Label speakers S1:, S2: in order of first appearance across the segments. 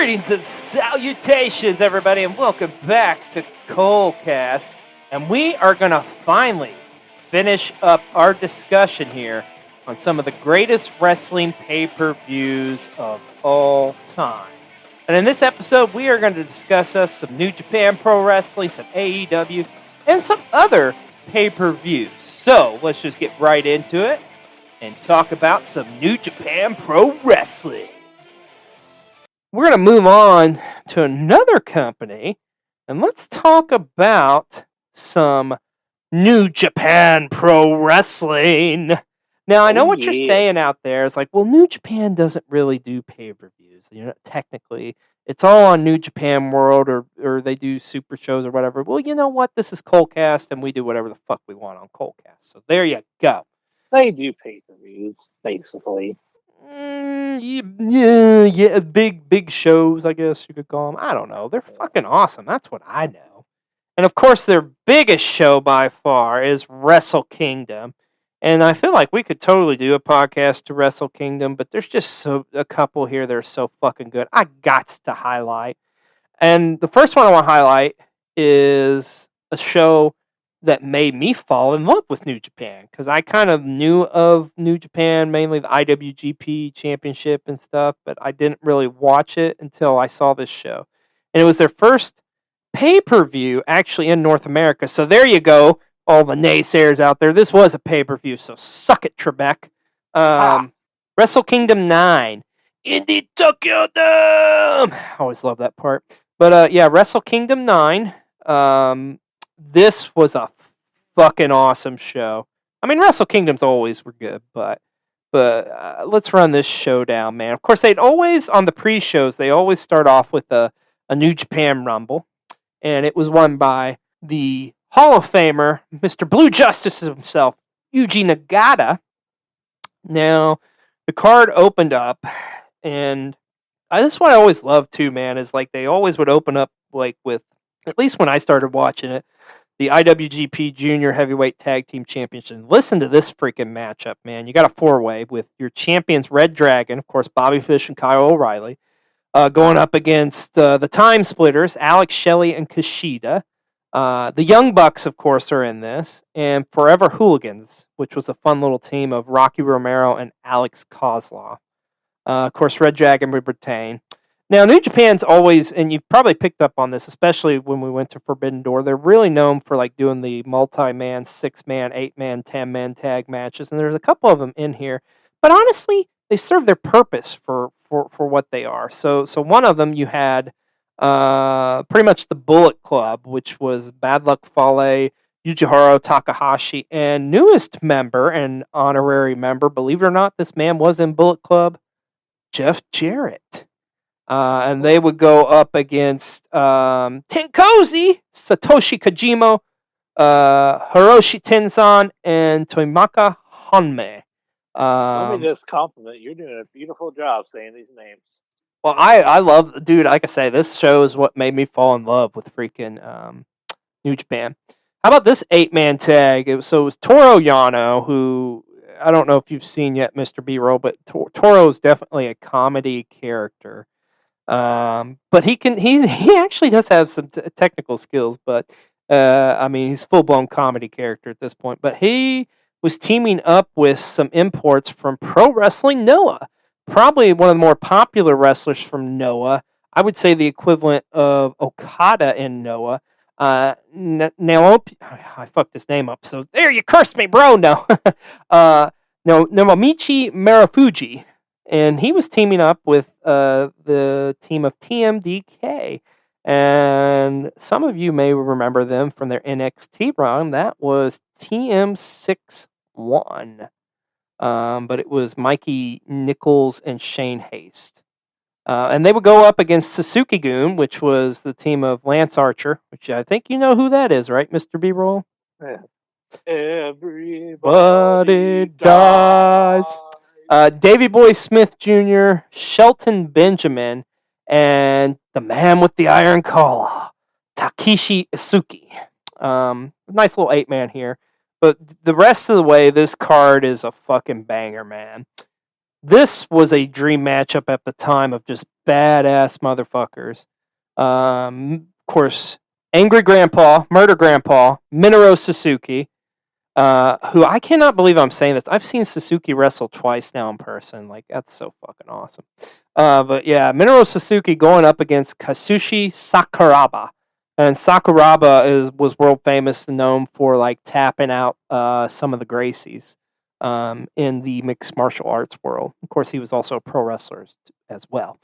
S1: Greetings and salutations, everybody, and welcome back to Colecast. And we are going to finally finish up our discussion here on some of the greatest wrestling pay-per-views of all time. And in this episode, we are going to discuss some New Japan Pro Wrestling, some AEW, and some other pay-per-views. So, let's just get right into it and talk about some New Japan Pro Wrestling. We're going to move on to another company, and let's talk about some New Japan Pro Wrestling. Now, I know what you're saying out there. It's like, well, New Japan doesn't really do pay-per-views. You know, technically, it's all on New Japan World, or they do super shows or whatever. Well, you know what? This is Colecast, and we do whatever the fuck we want on Colecast. So there you go.
S2: They do pay-per-views, basically.
S1: Yeah, big shows, I guess you could call them. I don't know. They're fucking awesome. That's what I know. And of course, their biggest show by far is Wrestle Kingdom. And I feel like we could totally do a podcast to Wrestle Kingdom, but there's just a couple here that are so fucking good. I got to highlight. And the first one I want to highlight is a show that made me fall in love with New Japan, because I kind of knew of New Japan, mainly the Iwgp championship and stuff, but I didn't really watch it until I saw this show. And it was their first pay-per-view actually in North America. So there you go, all the naysayers out there. This was a pay-per-view, so suck it, Trebek. Wrestle Kingdom 9 in the Tokyo Dome. I always love that part. But yeah, Wrestle Kingdom 9. This was a fucking awesome show. I mean, Wrestle Kingdoms always were good, but let's run this show down, man. Of course, they'd always, on the pre-shows, they always start off with a New Japan Rumble, and it was won by the Hall of Famer, Mr. Blue Justice himself, Yuji Nagata. Now, the card opened up, and this is what I always loved too, man, is like they always would open up like with, at least when I started watching it, the IWGP Junior Heavyweight Tag Team Championship. Listen to this freaking matchup, man. You got a four-way with your champions, Red Dragon, of course, Bobby Fish and Kyle O'Reilly, going up against the Time Splitters, Alex Shelley and Kashida. The Young Bucks, of course, are in this, and Forever Hooligans, which was a fun little team of Rocky Romero and Alex Kozlov. Of course, Red Dragon would retain. Now, New Japan's always, and you've probably picked up on this, especially when we went to Forbidden Door, they're really known for like doing the multi-man, 6-man, 8-man, 10-man tag matches, and there's a couple of them in here. But honestly, they serve their purpose for what they are. So one of them you had pretty much the Bullet Club, which was Bad Luck Fale, Yujiro Takahashi, and newest member and honorary member, believe it or not, this man was in Bullet Club, Jeff Jarrett. And they would go up against Tenkozy, Satoshi Kojima, Hiroshi Tenzan, and Toimaka Honmei.
S2: Let me just compliment you. You're doing a beautiful job saying these names.
S1: Well, I love, dude, like I say, this show is what made me fall in love with freaking New Japan. How about this 8-man tag? It was Toru Yano, who, I don't know if you've seen yet, Mr. B-Roll, but Toru is definitely a comedy character. But he actually does have some technical skills, but I mean, he's a full-blown comedy character at this point. But he was teaming up with some imports from Pro Wrestling Noah, probably one of the more popular wrestlers from Noah. I would say the equivalent of Okada in Noah. Now, I fucked this name up, so there, you cursed me, bro. No, Naomichi Marufuji. And he was teaming up with the team of TMDK. And some of you may remember them from their NXT run. That was TM61. But it was Mikey Nichols and Shane Haste. And they would go up against Suzuki-gun, which was the team of Lance Archer, which I think you know who that is, right, Mr. B-Roll?
S2: Yeah. Everybody
S1: dies. Davey Boy Smith Jr., Shelton Benjamin, and the man with the iron collar, Takeshi Isuki. Nice little 8-man here. But the rest of the way, this card is a fucking banger, man. this was a dream matchup at the time of just badass motherfuckers. Of course, Angry Grandpa, Murder Grandpa, Minoru Suzuki, who I cannot believe I'm saying this. I've seen Suzuki wrestle twice now in person. Like, that's so fucking awesome. But yeah, Minoru Suzuki going up against Kazushi Sakuraba. And Sakuraba was world famous and known for like tapping out some of the Gracies in the mixed martial arts world. Of course, he was also a pro wrestler as well.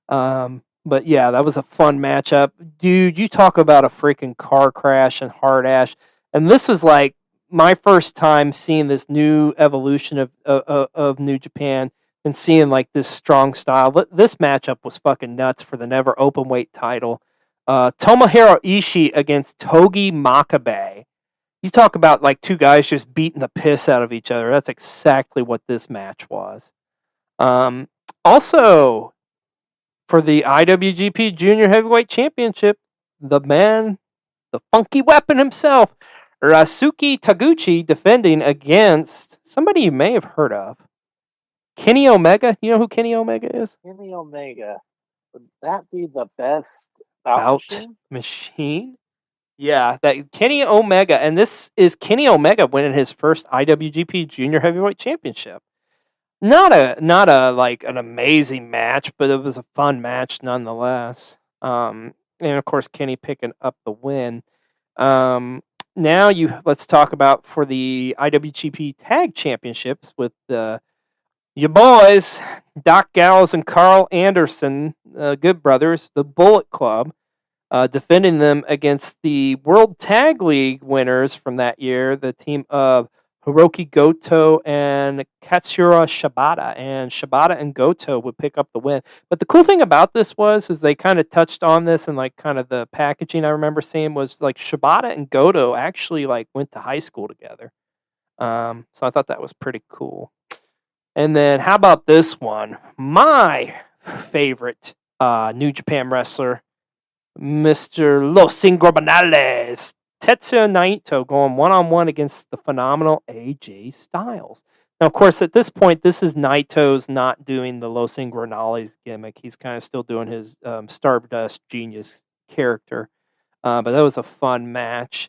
S1: But yeah, that was a fun matchup. Dude, you talk about a freaking car crash and hard ash. And this was like my first time seeing this new evolution of New Japan and seeing like this strong style. This matchup was fucking nuts for the never open weight title. Tomohiro Ishii against Togi Makabe. You talk about like two guys just beating the piss out of each other. That's exactly what this match was. Also, for the IWGP Junior Heavyweight Championship, the man, the funky weapon himself, Rasuke Taguchi, defending against somebody you may have heard of. Kenny Omega. You know who Kenny Omega is?
S2: Kenny Omega. Would that be the best bout
S1: machine? Yeah, that Kenny Omega. And this is Kenny Omega winning his first IWGP Junior Heavyweight Championship. Not a like an amazing match, but it was a fun match nonetheless. And of course, Kenny picking up the win. Now let's talk about for the IWGP Tag Championships with your boys, Doc Gallows and Carl Anderson, Good Brothers, the Bullet Club, defending them against the World Tag League winners from that year, the team of Hiroki Goto and Katsura Shibata. And Shibata and Goto would pick up the win. But the cool thing about this is they kind of touched on this, and like kind of the packaging I remember seeing was like Shibata and Goto actually like went to high school together. So I thought that was pretty cool. And then how about this one? My favorite New Japan wrestler, Mr. Los Ingobernables, Tetsuya Naito, going one-on-one against the phenomenal AJ Styles. Now, of course, at this point, this is Naito's not doing the Los Ingobernables gimmick. He's kind of still doing his Stardust Genius character. But that was a fun match.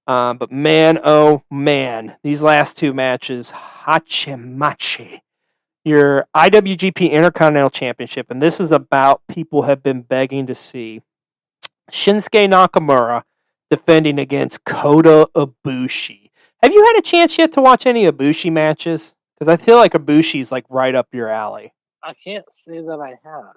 S1: But man, oh man, these last two matches, Hachimachi, your IWGP Intercontinental Championship, and this is about people have been begging to see. Shinsuke Nakamura defending against Kota Ibushi. Have you had a chance yet to watch any Ibushi matches? Because I feel like Ibushi's like right up your alley.
S2: I can't say that I have.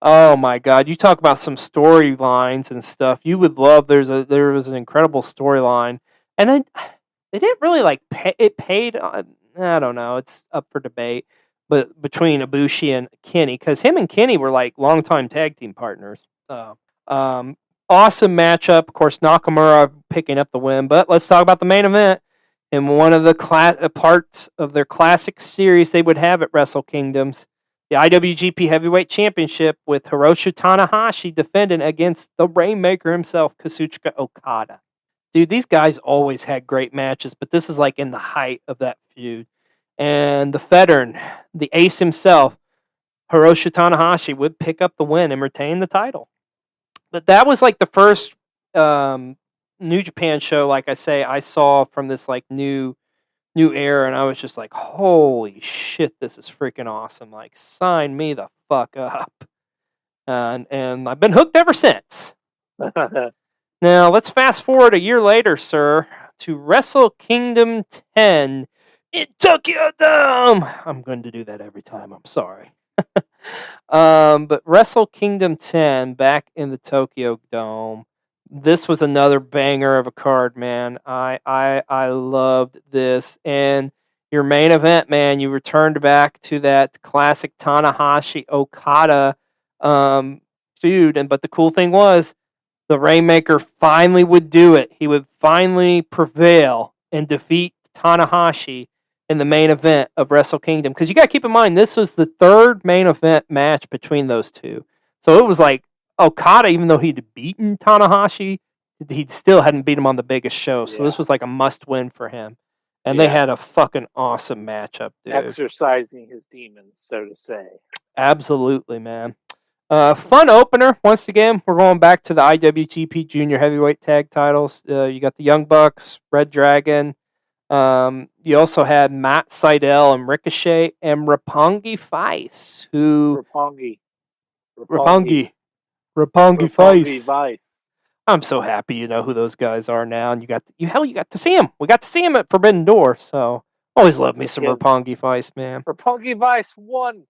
S1: Oh my god, you talk about some storylines and stuff. You would love. There was an incredible storyline, and they didn't really like pay. It paid. I don't know. It's up for debate. But between Ibushi and Kenny, because him and Kenny were like longtime tag team partners. Awesome matchup. Of course, Nakamura picking up the win. But let's talk about the main event. In one of the parts of their classic series they would have at Wrestle Kingdoms, the IWGP Heavyweight Championship with Hiroshi Tanahashi defending against the Rainmaker himself, Kazuchika Okada. Dude, these guys always had great matches, but this is like in the height of that feud. And the veteran, the ace himself, Hiroshi Tanahashi, would pick up the win and retain the title. But that was like the first New Japan show, like I say, I saw from this like new era, and I was just like, holy shit, this is freaking awesome. Like, sign me the fuck up. And I've been hooked ever since. Now, let's fast forward a year later, sir, to Wrestle Kingdom 10 in Tokyo Dome. I'm going to do that every time. I'm sorry. But Wrestle Kingdom 10 back in the Tokyo Dome. This was another banger of a card, man. I loved this. And your main event, man, you returned back to that classic Tanahashi Okada feud. But the cool thing was, the Rainmaker finally would do it. He would finally prevail and defeat Tanahashi in the main event of Wrestle Kingdom. Because you got to keep in mind, this was the third main event match between those two. So it was like Okada, even though he'd beaten Tanahashi, he still hadn't beat him on the biggest show. So this was like a must-win for him. And they had a fucking awesome matchup, dude.
S2: Exercising his demons, so to say.
S1: Absolutely, man. Fun opener. Once again, we're going back to the IWGP Junior Heavyweight Tag Titles. You got the Young Bucks, Red Dragon. You also had Matt Seidel and Ricochet and Roppongi Vice, who Roppongi Vice. I'm so happy you know who those guys are now, and you got to see them. We got to see them at Forbidden Door, so always love me some Roppongi Vice, man.
S2: Roppongi Vice won.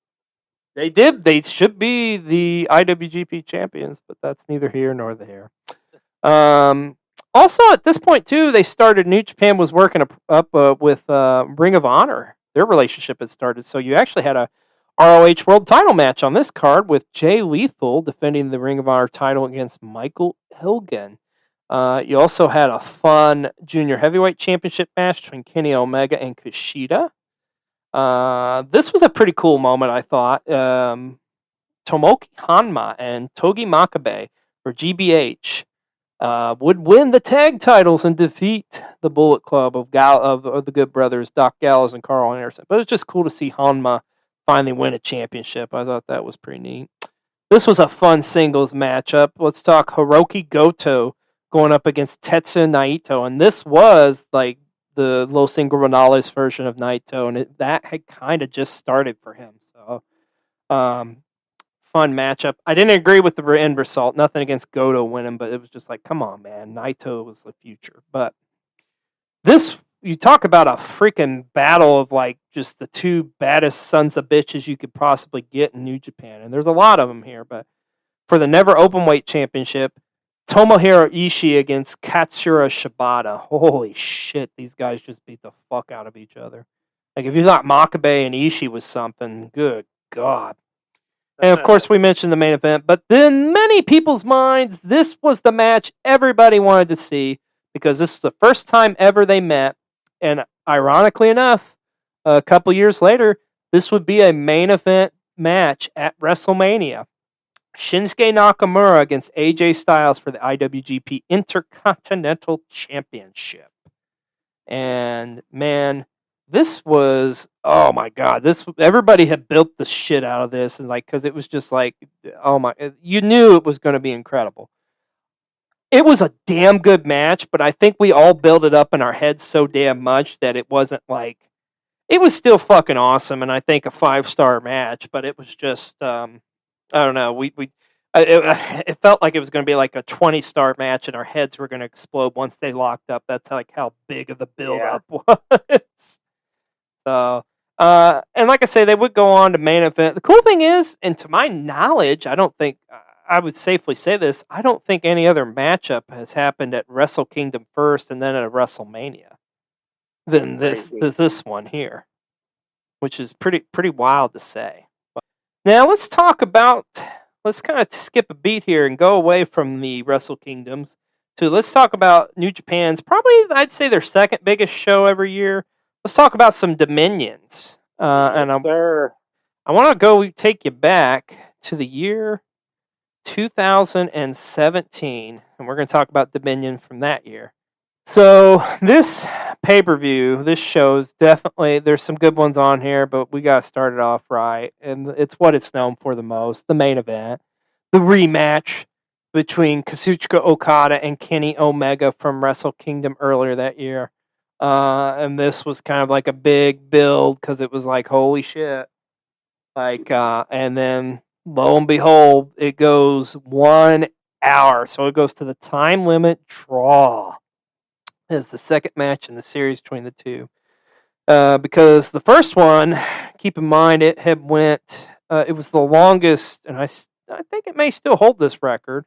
S1: They did. They should be the IWGP champions, but that's neither here nor there. Also, at this point, too, they started, New Japan was working up with Ring of Honor. Their relationship had started, so you actually had a ROH World title match on this card with Jay Lethal defending the Ring of Honor title against Michael Elgin. You also had a fun Junior Heavyweight Championship match between Kenny Omega and Kashida. This was a pretty cool moment, I thought. Tomoki Hanma and Togi Makabe for GBH would win the tag titles and defeat the Bullet Club of the Good Brothers, Doc Gallows and Carl Anderson. But it's just cool to see Hanma finally win a championship. I thought that was pretty neat. This was a fun singles matchup. Let's talk Hiroki Goto going up against Tetsuya Naito. And this was like the Los Ingobernables version of Naito, and that had kind of just started for him. So, fun matchup. I didn't agree with the end result. Nothing against Goto winning, but it was just like, come on, man. Naito was the future. But this, you talk about a freaking battle of like just the two baddest sons of bitches you could possibly get in New Japan. And there's a lot of them here, but for the Never Openweight Championship, Tomohiro Ishii against Katsura Shibata. Holy shit, these guys just beat the fuck out of each other. Like, if you thought Makabe and Ishii was something, good God. And, of course, we mentioned the main event, but in many people's minds, this was the match everybody wanted to see because this was the first time ever they met. And ironically enough, a couple years later, this would be a main event match at WrestleMania. Shinsuke Nakamura against AJ Styles for the IWGP Intercontinental Championship. And, man, this was, oh my God, everybody had built the shit out of this, and like, because it was just like, oh my, you knew it was going to be incredible. It was a damn good match, but I think we all built it up in our heads so damn much that it wasn't like, it was still fucking awesome, and I think a 5-star match, but it was just, I don't know, it felt like it was going to be like a 20-star match, and our heads were going to explode once they locked up. That's like how big of the build-up was. So, and like I say, they would go on to main event. The cool thing is, and to my knowledge, I don't think, I would safely say this, I don't think any other matchup has happened at Wrestle Kingdom first and then at a WrestleMania than this one here, which is pretty wild to say. Now let's kind of skip a beat here and go away from the Wrestle Kingdoms to let's talk about New Japan's probably, I'd say, their second biggest show every year. Let's talk about some Dominions. And I want to go take you back to the year 2017, and we're going to talk about Dominion from that year. So this pay-per-view, this show's definitely, there's some good ones on here, but we got to start it off right, and it's what it's known for the most, the main event, the rematch between Kazuchika Okada and Kenny Omega from Wrestle Kingdom earlier that year. And this was kind of like a big build because it was like, holy shit. Like, and then lo and behold, it goes 1 hour. So it goes to the time limit draw. It's the second match in the series between the two. Because the first one, keep in mind, it was the longest, and I think it may still hold this record,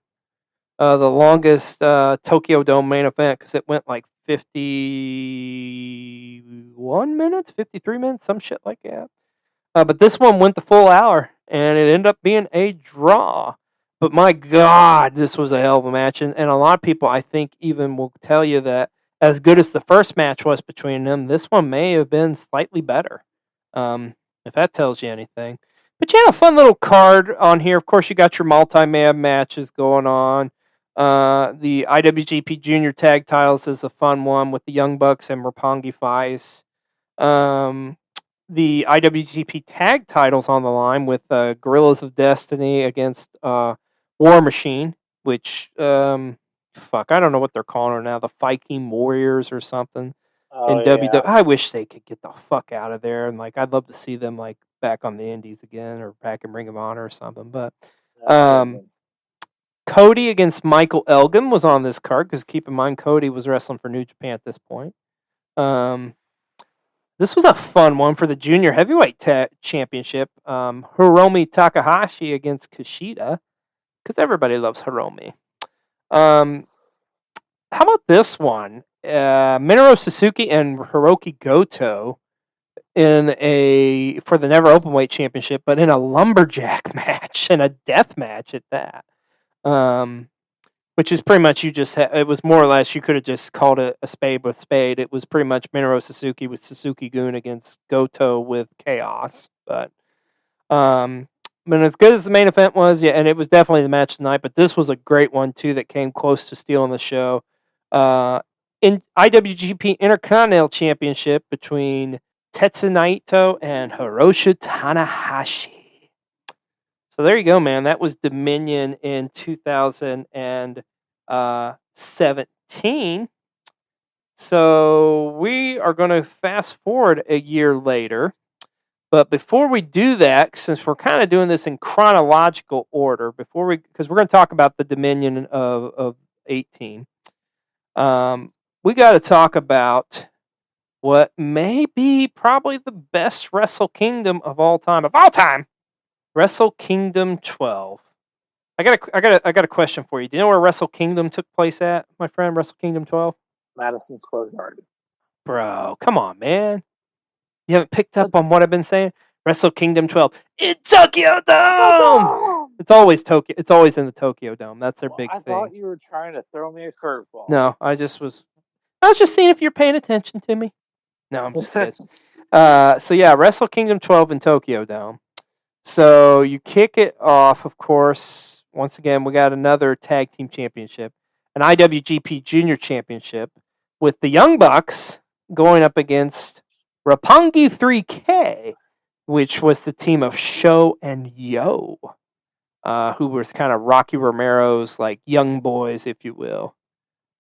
S1: the longest Tokyo Dome main event because it went like 51 minutes, 53 minutes, some shit like that. But this one went the full hour, and it ended up being a draw. But my God, this was a hell of a match. And a lot of people, I think, even will tell you that as good as the first match was between them, this one may have been slightly better, if that tells you anything. But you had a fun little card on here. Of course, you got your multi-man matches going on. The IWGP Junior Tag Titles is a fun one with the Young Bucks and Roppongi Vice. The IWGP Tag Titles on the line with Guerrillas of Destiny against War Machine, which, I don't know what they're calling her now, the Viking Warriors or something.
S2: Oh,
S1: in
S2: yeah.
S1: WWE. I wish they could get the fuck out of there, and I'd love to see them back on the Indies again or back in Ring of Honor or something. But Cody against Michael Elgin was on this card because keep in mind Cody was wrestling for New Japan at this point. This was a fun one for the Junior Heavyweight Championship. Hiromi Takahashi against Kishida because everybody loves Hiromi. How about this one? Minoru Suzuki and Hiroki Goto for the Never Openweight Championship, but in a lumberjack match and a death match at that. Which is pretty much it was more or less you could have just called it a spade with spade. It was pretty much Minoru Suzuki with Suzuki-gun against Goto with Chaos. But as good as the main event was, yeah, and it was definitely the match tonight, but this was a great one too that came close to stealing the show. In IWGP Intercontinental Championship between Tetsu Naito and Hiroshi Tanahashi. So there you go, man. That was Dominion in 2017. So we are going to fast forward a year later. But before we do that, since we're kind of doing this in chronological order, because we're going to talk about the Dominion of 18, we got to talk about what may be probably the best Wrestle Kingdom of all time. Wrestle Kingdom 12. I got a question for you. Do you know where Wrestle Kingdom took place at, my friend? Wrestle Kingdom 12?
S2: Madison Square Garden.
S1: Bro, come on, man. You haven't picked up on what I've been saying? Wrestle Kingdom 12 in Tokyo Dome. It's always Tokyo. It's always in the Tokyo Dome. That's their big thing.
S2: I thought you were trying to throw me a curveball.
S1: No, I was just seeing if you're paying attention to me. No, I'm just kidding. So yeah, Wrestle Kingdom 12 in Tokyo Dome. So you kick it off, of course. Once again, we got another tag team championship, an IWGP Junior Championship, with the Young Bucks going up against Roppongi 3K, which was the team of Sho and Yo, who was kind of Rocky Romero's young boys, if you will.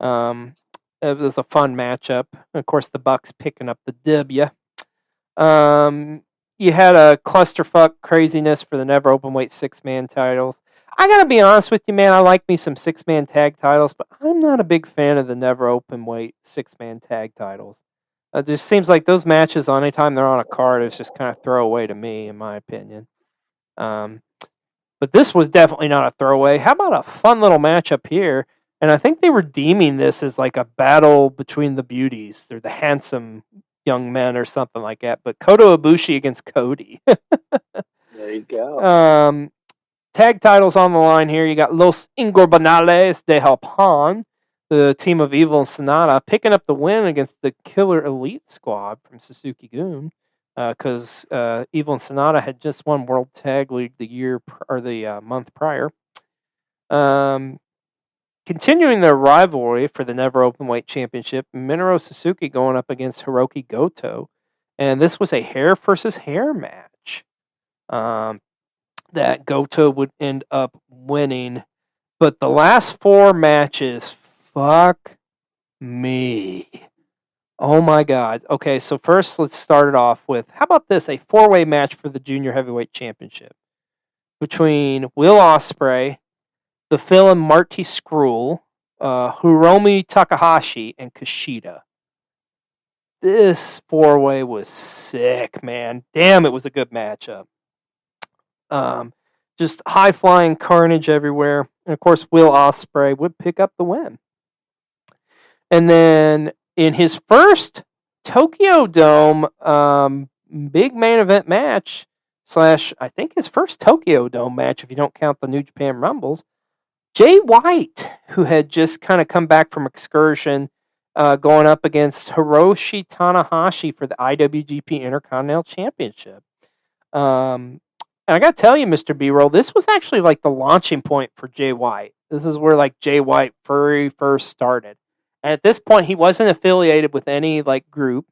S1: It was a fun matchup. Of course, the Bucks picking up the W. You had a clusterfuck craziness for the Never Openweight 6-man titles. I gotta be honest with you, man. I like me some 6-man tag titles, but I'm not a big fan of the Never Openweight 6-man tag titles. It just seems like those matches, anytime they're on a card, is just kind of throwaway to me, in my opinion. But this was definitely not a throwaway. How about a fun little matchup here? And I think they were deeming this as a battle between the beauties. They're the handsome young men or something like that. But Kota Ibushi against Cody.
S2: There you go.
S1: Tag titles on the line here. You got Los Ingobernables de Japón, the team of Evil and Sonata, picking up the win against the Killer Elite Squad from Suzuki-gun. Because Evil and Sonata had just won World Tag League the month prior. Continuing their rivalry for the Never Openweight Championship, Minoru Suzuki going up against Hiroki Goto, and this was a hair versus hair match that Goto would end up winning. But the last 4 matches, fuck me. Oh my God. Okay, so first let's start it off with, how about this, a 4-way match for the Junior Heavyweight Championship between Will Ospreay, the villain Marty Scurll, Hiromi Takahashi, and Kashida. This 4-way was sick, man. Damn, it was a good matchup. Just high-flying carnage everywhere. And, of course, Will Ospreay would pick up the win. And then in his first Tokyo Dome big main event match, / I think his first Tokyo Dome match, if you don't count the New Japan Rumbles, Jay White, who had just kind of come back from excursion, going up against Hiroshi Tanahashi for the IWGP Intercontinental Championship. And I got to tell you, Mr. B-Roll, this was actually the launching point for Jay White. This is where like Jay White first started. And at this point, he wasn't affiliated with any like group.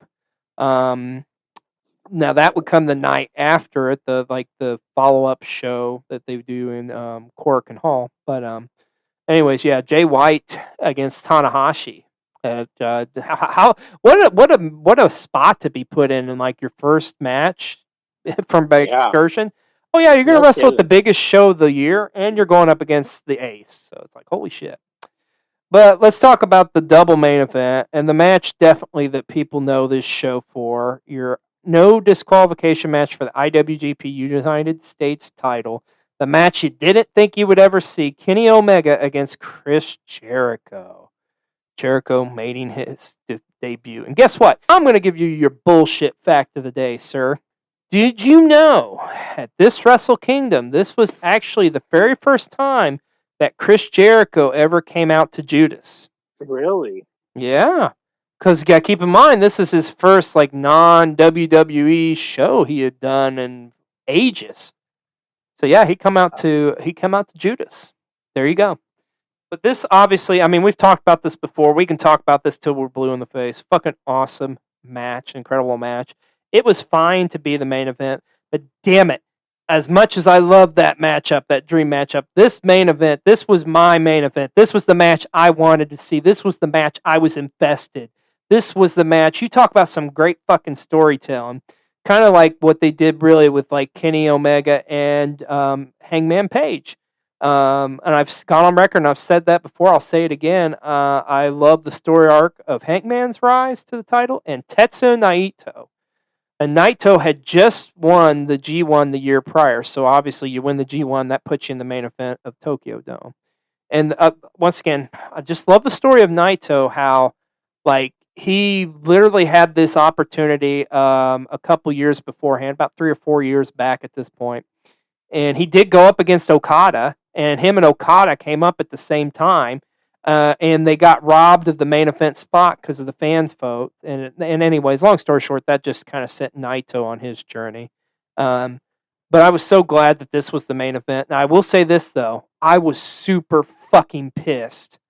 S1: Now that would come the night after it, the follow up show that they do in Korakuen Hall. But anyways, yeah, Jay White against Tanahashi. What a spot to be put in like your first match from excursion. Oh yeah, you're gonna wrestle at the biggest show of the year, and you're going up against the Ace. So it's like holy shit. But let's talk about the double main event and the match definitely that people know this show for. Your no disqualification match for the IWGP United States title. The match you didn't think you would ever see. Kenny Omega against Chris Jericho. Jericho making his debut. And guess what? I'm going to give you your bullshit fact of the day, sir. Did you know at this Wrestle Kingdom, this was actually the very first time that Chris Jericho ever came out to Judas?
S2: Really?
S1: Yeah. Because you got to keep in mind, this is his first like non-WWE show he had done in ages. So yeah, he come out to Judas. There you go. But this obviously, I mean, we've talked about this before. We can talk about this till we're blue in the face. Fucking awesome match, incredible match. It was fine to be the main event, but damn it, as much as I love that matchup, that dream matchup, this main event, this was my main event. This was the match I wanted to see. This was the match I was invested. This was the match. You talk about some great fucking storytelling. Kind of like what they did really with like Kenny Omega and Hangman Page. And I've gone on record and I've said that before. I'll say it again. I love the story arc of Hangman's rise to the title and Tetsuya Naito. And Naito had just won the G1 the year prior. So obviously you win the G1, that puts you in the main event of Tokyo Dome. And once again, I just love the story of Naito, how like he literally had this opportunity a couple years beforehand, about 3 or 4 years back at this point. And he did go up against Okada, and him and Okada came up at the same time. And they got robbed of the main event spot because of the fans' vote. And anyways, long story short, that just kind of set Naito on his journey. But I was so glad that this was the main event. And I will say this, though. I was super fucking pissed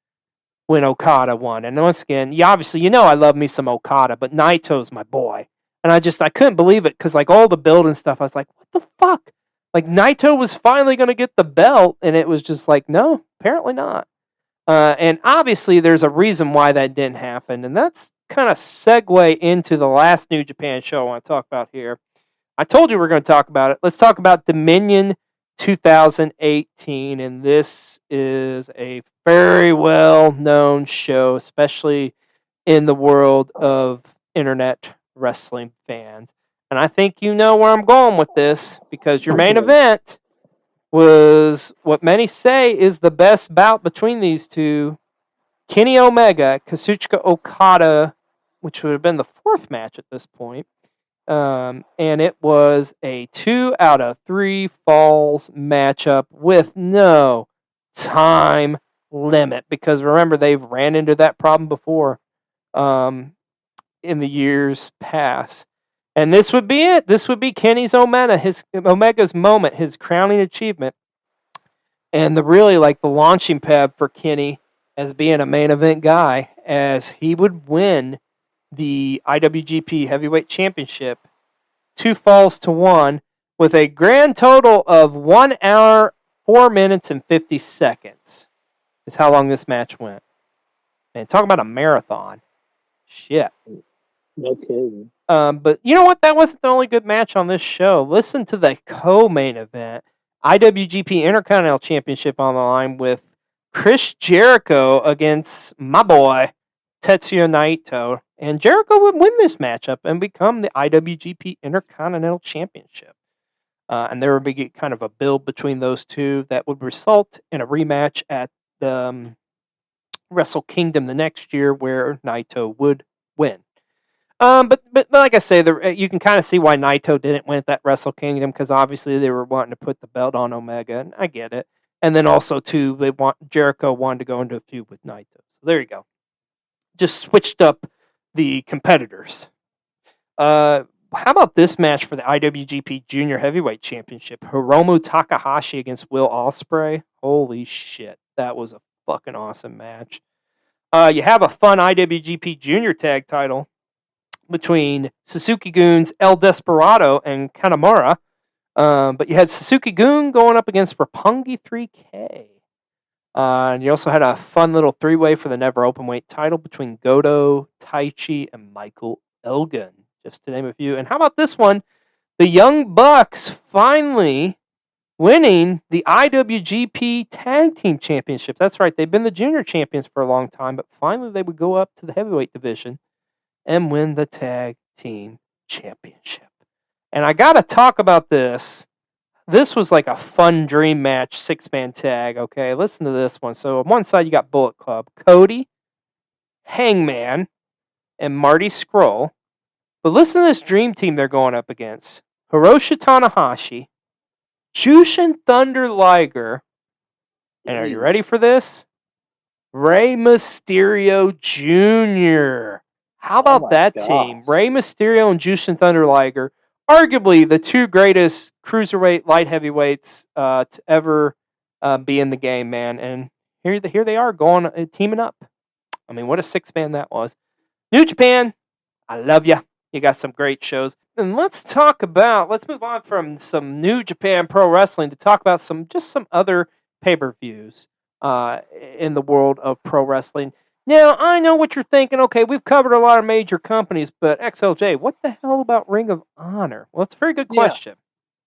S1: when Okada won. And once again, obviously, I love me some Okada, but Naito's my boy. And I couldn't believe it because, like, all the build and stuff, I was like, what the fuck? Like, Naito was finally going to get the belt, and it was just like, no, apparently not. And obviously, there's a reason why that didn't happen, and that's kind of segue into the last New Japan show I want to talk about here. I told you we're going to talk about it. Let's talk about Dominion 2018, and this is a very well-known show, especially in the world of internet wrestling fans. And I think you know where I'm going with this, because your main event was what many say is the best bout between these two. Kenny Omega, Kosuchiko Okada, which would have been the fourth match at this point. And it was a 2 out of 3 falls matchup with no time limit. Because remember, they've ran into that problem before in the years past. And this would be it. This would be Kenny's Omega's moment, his crowning achievement. And the launching pad for Kenny as being a main event guy, as he would win the IWGP Heavyweight Championship 2 falls to 1 with a grand total of 1 hour, 4 minutes, and 50 seconds is how long this match went. Man, talk about a marathon. Shit.
S2: No kidding.
S1: But you know what? That wasn't the only good match on this show. Listen to the co-main event. IWGP Intercontinental Championship on the line with Chris Jericho against my boy, Tetsuya Naito. And Jericho would win this matchup and become the IWGP Intercontinental Championship. And there would be kind of a build between those two that would result in a rematch at the Wrestle Kingdom the next year where Naito would win. But like I say, you can kind of see why Naito didn't win at that Wrestle Kingdom, because obviously they were wanting to put the belt on Omega, and I get it. And then also too, Jericho wanted to go into a feud with Naito. So there you go. Just switched up the competitors. How about this match for the IWGP Junior Heavyweight Championship? Hiromi Takahashi against Will Ospreay. Holy shit! That was a fucking awesome match. You have a fun IWGP Junior Tag title between Suzuki-gun's El Desperado and Kanemaru. But you had Suzuki-gun going up against Roppongi 3K. And you also had a fun little three-way for the Never Openweight title between Goto, Taichi, and Michael Elgin, just to name a few. And how about this one? The Young Bucks finally winning the IWGP Tag Team Championship. That's right, they've been the junior champions for a long time, but finally they would go up to the heavyweight division and win the Tag Team Championship. And I got to talk about this. This was like a fun dream match, 6-man tag, okay? Listen to this one. So on one side, you got Bullet Club, Cody, Hangman, and Marty Scurll. But listen to this dream team they're going up against. Hiroshi Tanahashi, Jushin Thunder Liger, and are you ready for this? Rey Mysterio Jr. How about that team? Rey Mysterio and Jushin Thunder Liger, arguably the two greatest cruiserweight light heavyweights to ever be in the game, man. And here they are going teaming up. I mean, what a 6-man that was. New Japan, I love ya. You got some great shows. And let's move on from some New Japan Pro Wrestling to talk about some other pay-per-views in the world of pro wrestling. Now, I know what you're thinking. Okay, we've covered a lot of major companies, but XLJ, what the hell about Ring of Honor? Well, it's a very good question.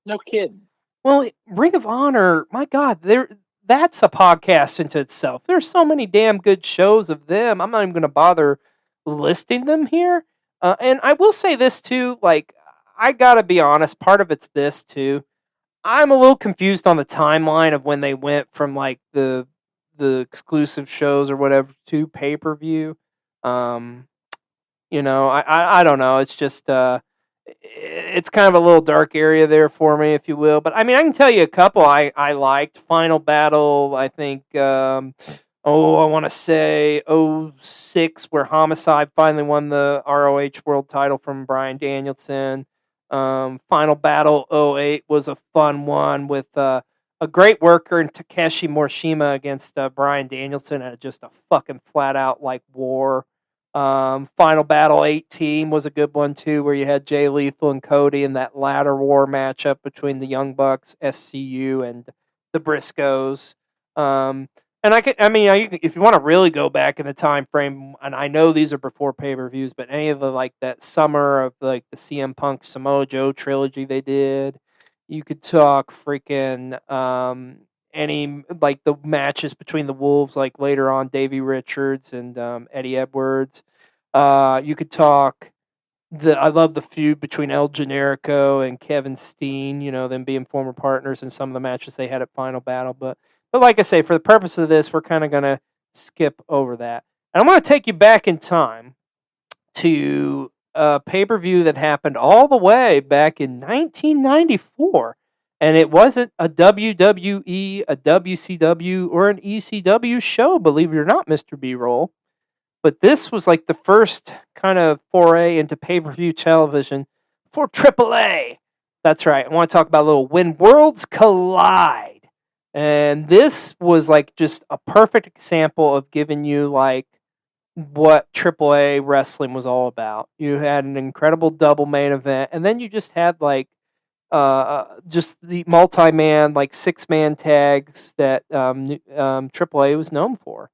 S2: No kidding.
S1: Well, Ring of Honor, my God, that's a podcast into itself. There's so many damn good shows of them. I'm not even going to bother listing them here. And I will say this, too. Like, I got to be honest, part of it's this, too. I'm a little confused on the timeline of when they went from, like, the exclusive shows or whatever to pay-per-view. You know, I don't know. It's just it's kind of a little dark area there for me, if you will. But I mean, I can tell you a couple I liked. Final Battle, I think. I want to say 06, where Homicide finally won the ROH World Title from Bryan Danielson. Final Battle 08 was a fun one with a great worker in Takeshi Morishima against Bryan Danielson at just a fucking flat out like war. Final Battle 18 was a good one too, where you had Jay Lethal and Cody in that ladder war matchup between the Young Bucks, SCU, and the Briscoes. And if you want to really go back in the time frame, and I know these are before pay-per-views, but any of the like that summer of like the CM Punk Samoa Joe trilogy they did, you could talk freaking any like the matches between the Wolves, like later on Davey Richards and Eddie Edwards. You could talk I love the feud between El Generico and Kevin Steen, you know, them being former partners in some of the matches they had at Final Battle. But like I say, for the purpose of this, we're kind of going to skip over that. And I'm going to take you back in time to a pay-per-view that happened all the way back in 1994. And it wasn't a WWE, a WCW, or an ECW show, believe it or not, Mr. B-Roll. But this was like the first kind of foray into pay-per-view television for AAA. That's right. I want to talk about a little When Worlds Collide. And this was like just a perfect example of giving you like what AAA wrestling was all about. You had an incredible double main event, and then you just had like just the multi-man, like 6-man tags that AAA was known for.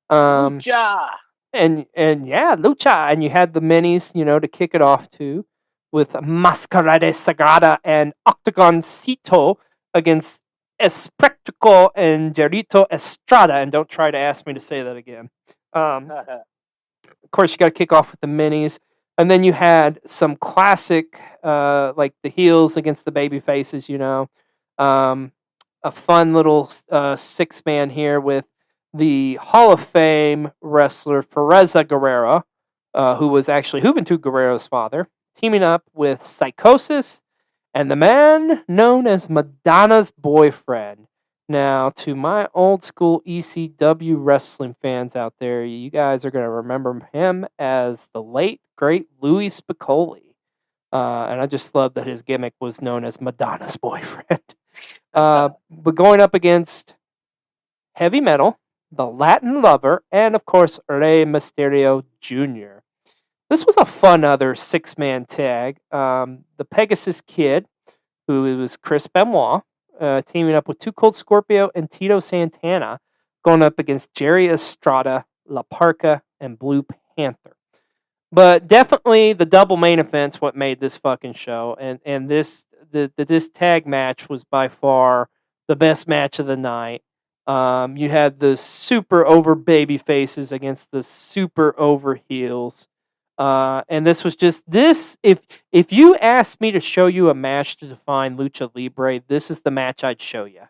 S2: Lucha!
S1: And yeah, Lucha. And you had the minis, you know, to kick it off too, with Mascarade Sagrada and Octagon Cito against Espectacle and Jericho Estrada. And don't try to ask me to say that again. Of course, you got to kick off with the minis. And then you had some classic, like the heels against the baby faces, you know. A fun little 6-man here with the Hall of Fame wrestler Fereza Guerrero, who was actually Juventud Guerrero's father, teaming up with Psychosis and the man known as Madonna's boyfriend. Now, to my old school ECW wrestling fans out there, you guys are going to remember him as the late, great Louis Spicolli. And I just love that his gimmick was known as Madonna's boyfriend. But going up against Heavy Metal, the Latin Lover, and of course Rey Mysterio Jr. This was a fun other 6-man tag. The Pegasus Kid, who was Chris Benoit, teaming up with Too Cold Scorpio and Tito Santana, going up against Jerry Estrada, La Parca, and Blue Panther. But definitely the double main event's what made this fucking show, and this tag match was by far the best match of the night. You had the super over baby faces against the super over heels. And this was just this. If you asked me to show you a match to define Lucha Libre, this is the match I'd show you.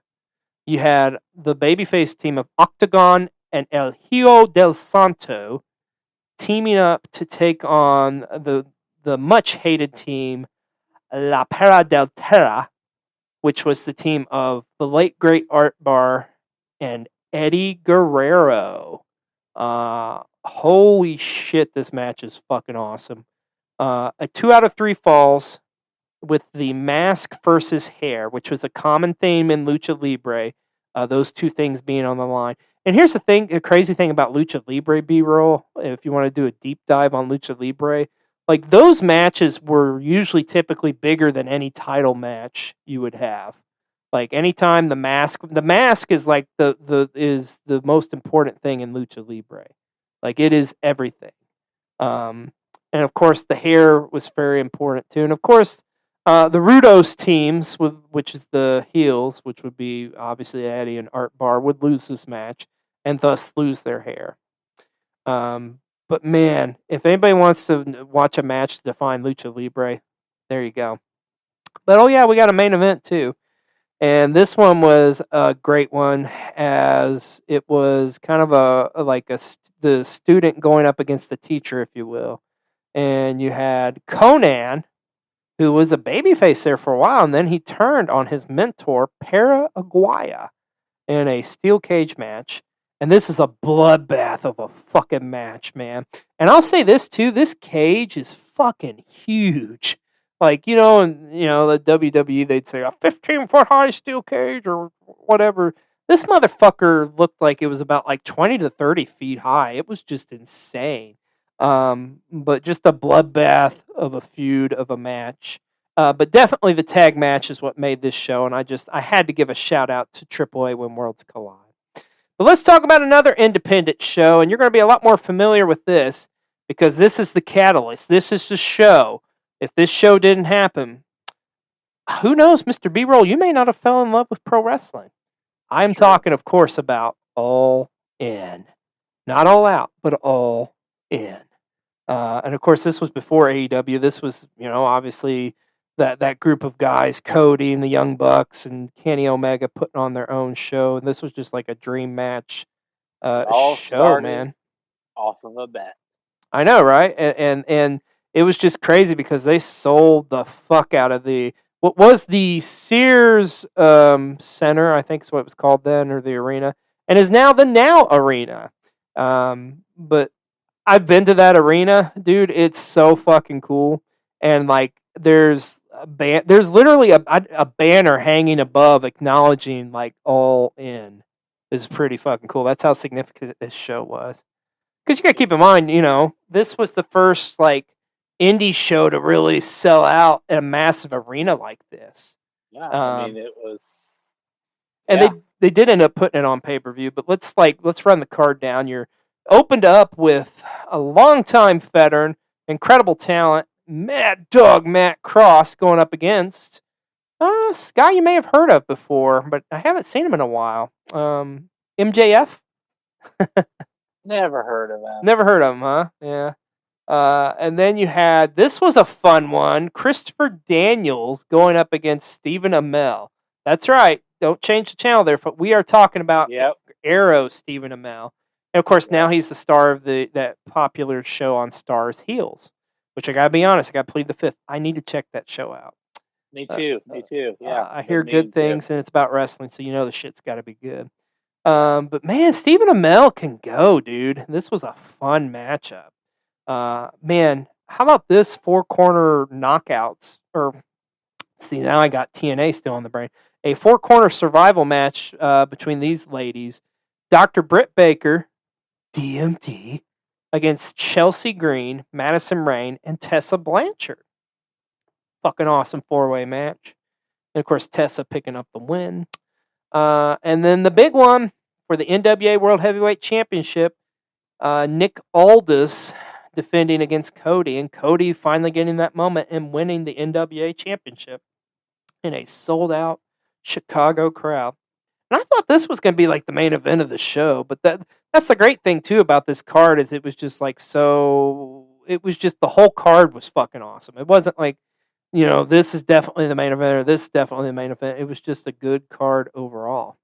S1: You had the babyface team of Octagon and El Hijo del Santo teaming up to take on the much hated team La Para del Terra, which was the team of the late great Art Bar and Eddie Guerrero. Holy shit, this match is fucking awesome. A 2 out of 3 falls with the mask versus hair, which was a common theme in Lucha Libre. Those two things being on the line. And here's the thing, a crazy thing about Lucha Libre B-roll, if you want to do a deep dive on Lucha Libre, like those matches were usually typically bigger than any title match you would have. Like anytime the mask is like the most important thing in Lucha Libre. Like it is everything. And of course the hair was very important too. And of course the Rudos teams, which is the heels, which would be obviously Eddie and Art Bar, would lose this match and thus lose their hair. But man, if anybody wants to watch a match to define Lucha Libre, there you go. But oh yeah, we got a main event too. And this one was a great one, as it was kind of the student going up against the teacher, if you will. And you had Conan, who was a babyface there for a while, and then he turned on his mentor, Para Aguaya, in a steel cage match. And this is a bloodbath of a fucking match, man. And I'll say this too, this cage is fucking huge. Like, the WWE, they'd say a 15-foot high steel cage or whatever. This motherfucker looked like it was about like 20 to 30 feet high. It was just insane. But just a bloodbath of a feud of a match. But definitely the tag match is what made this show. And I had to give a shout out to AAA When Worlds Collide. But let's talk about another independent show. And you're going to be a lot more familiar with this because this is the catalyst. This is the show. If this show didn't happen, who knows, Mr. B-Roll, you may not have fell in love with pro wrestling. I'm talking, of course, about All In. Not All Out, but All In. And, of course, this was before AEW. This was, obviously that group of guys, Cody and the Young Bucks and Kenny Omega putting on their own show. And this was just like a dream match show, man.
S2: Off of a bet.
S1: I know, right? And it was just crazy because they sold the fuck out of what was the Sears Center, I think is what it was called then, or the arena, and is now the Now Arena. But I've been to that arena, dude. It's so fucking cool, and like there's literally a banner hanging above acknowledging like All In. Is pretty fucking cool. That's how significant this show was. Because you got to keep in mind, this was the first like indie show to really sell out a massive arena like this.
S2: Yeah, it was.
S1: And they did end up putting it on pay-per-view, but let's run the card down. You're opened up with a longtime veteran, incredible talent, Mad Dog Matt Cross going up against a guy you may have heard of before, but I haven't seen him in a while. MJF?
S2: Never heard of him.
S1: Never heard of him, huh? Yeah. And then you had, this was a fun one, Christopher Daniels going up against Stephen Amell. That's right. Don't change the channel there, but we are talking about Arrow Stephen Amell. And of course, now he's the star of that popular show on Starz, Heels, which I gotta be honest, I gotta plead the fifth. I need to check that show out.
S2: Me too. Yeah.
S1: I hear good things, and it's about wrestling, so the shit's gotta be good. But man, Stephen Amell can go, dude. This was a fun matchup. Man, how about this 4-corner knockouts? Or see, now I got TNA still on the brain. A 4-corner survival match between these ladies. Dr. Britt Baker, DMD, against Chelsea Green, Madison Rayne, and Tessa Blanchard. Fucking awesome 4-way match. And of course, Tessa picking up the win. And then the big one for the NWA World Heavyweight Championship, Nick Aldis defending against Cody, and Cody finally getting that moment and winning the NWA Championship in a sold-out Chicago crowd. And I thought this was going to be like the main event of the show, but that's the great thing too about this card is it was just like it was just the whole card was fucking awesome. It wasn't like, this is definitely the main event or this is definitely the main event. It was just a good card overall.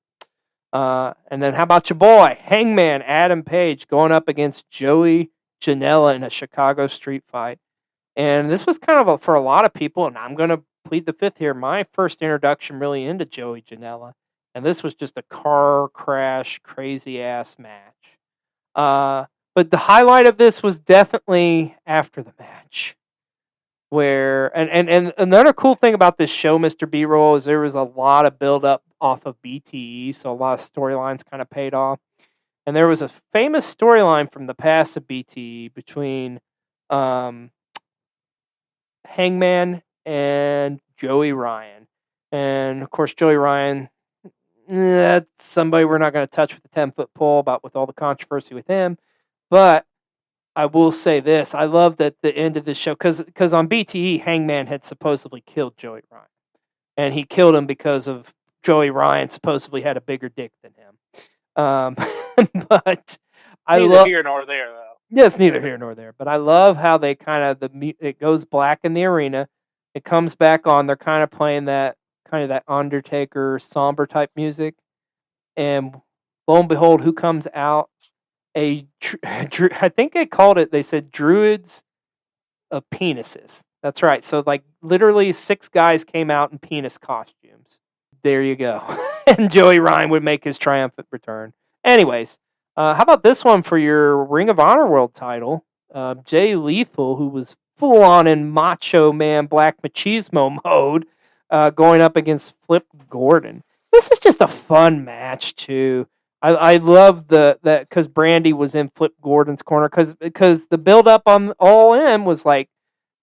S1: And then how about your boy, Hangman Adam Page, going up against Joey Janela in a Chicago street fight. And this was kind of for a lot of people, and I'm going to plead the fifth here, my first introduction really into Joey Janela. And this was just a car crash, crazy-ass match. But the highlight of this was definitely after the match. Where and another cool thing about this show, Mr. B-Roll, is there was a lot of build-up off of BTE, so a lot of storylines kind of paid off. And there was a famous storyline from the past of BTE between Hangman and Joey Ryan. And, of course, Joey Ryan, that's somebody we're not going to touch with the 10-foot pole with all the controversy with him. But I will say this. I loved at the end of the show, because on BTE, Hangman had supposedly killed Joey Ryan. And he killed him because of Joey Ryan supposedly had a bigger dick than him. But I love...
S2: Neither here nor there, though.
S1: Yes, neither here nor there. But I love how they it goes black in the arena. It comes back on. They're kind of playing that Undertaker somber type music. And lo and behold, who comes out? I think they said druids of penises. That's right. So like literally 6 guys came out in penis costumes. There you go. And Joey Ryan would make his triumphant return. Anyways, how about this one for your Ring of Honor World title? Jay Lethal, who was full on in Macho Man Black Machismo mode, going up against Flip Gordon. This is just a fun match too. I love that because Brandy was in Flip Gordon's corner because the build up on All In was like,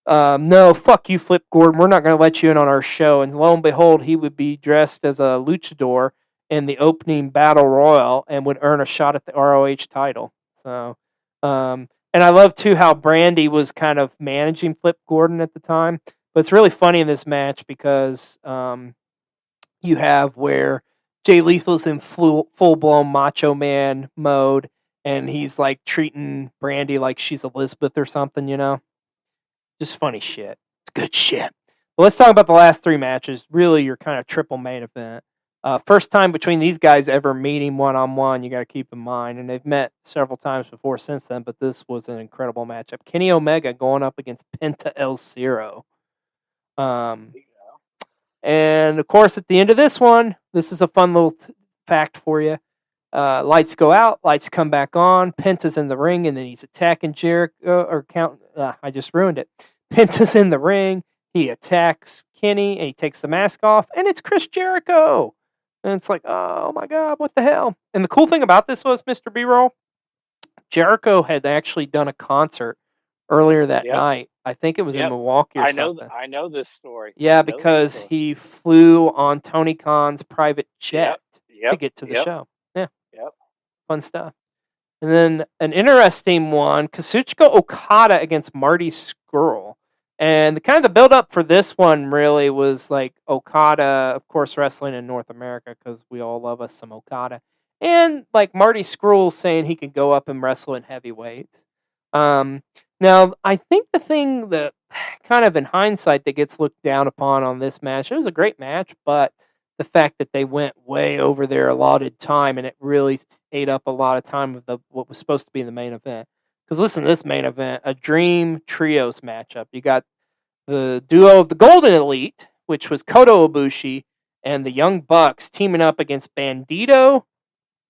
S1: no, fuck you, Flip Gordon. We're not going to let you in on our show. And lo and behold, he would be dressed as a luchador in the opening battle royal and would earn a shot at the ROH title. So, and I love too how Brandy was kind of managing Flip Gordon at the time. But it's really funny in this match because you have where Jay Lethal's in full-blown Macho Man mode, and he's like treating Brandy like she's Elizabeth or something, Just funny shit. It's good shit. But let's talk about the last 3 matches. Really, your kind of triple main event. First time between these guys ever meeting one-on-one, you got to keep in mind. And they've met several times before since then, but this was an incredible matchup. Kenny Omega going up against Penta El Zero. And, of course, at the end of this one, this is a fun little fact for you. Lights go out, lights come back on. Penta's in the ring, and then he's attacking Jericho. I just ruined it. Penta's in the ring. He attacks Kenny, and he takes the mask off, and it's Chris Jericho. And it's like, oh, my God, what the hell? And the cool thing about this was, Mr. B-Roll, Jericho had actually done a concert earlier that night. I think it was in Milwaukee or something.
S2: I know this story.
S1: Yeah, because he flew on Tony Khan's private jet to get to the show. Yeah.
S2: Yep.
S1: Fun stuff. And then an interesting one, Kosuchiko Okada against Marty Squirrel. And the build-up for this one really was like Okada, of course, wrestling in North America because we all love us some Okada. And like Marty Squirrel saying he could go up and wrestle in heavyweights. Now, I think the thing that kind of in hindsight that gets looked down upon on this match, it was a great match, but the fact that they went way over their allotted time and it really ate up a lot of time of what was supposed to be the main event. Because listen to this main event, a Dream Trios matchup. You got the duo of the Golden Elite, which was Kota Ibushi, and the Young Bucks teaming up against Bandito,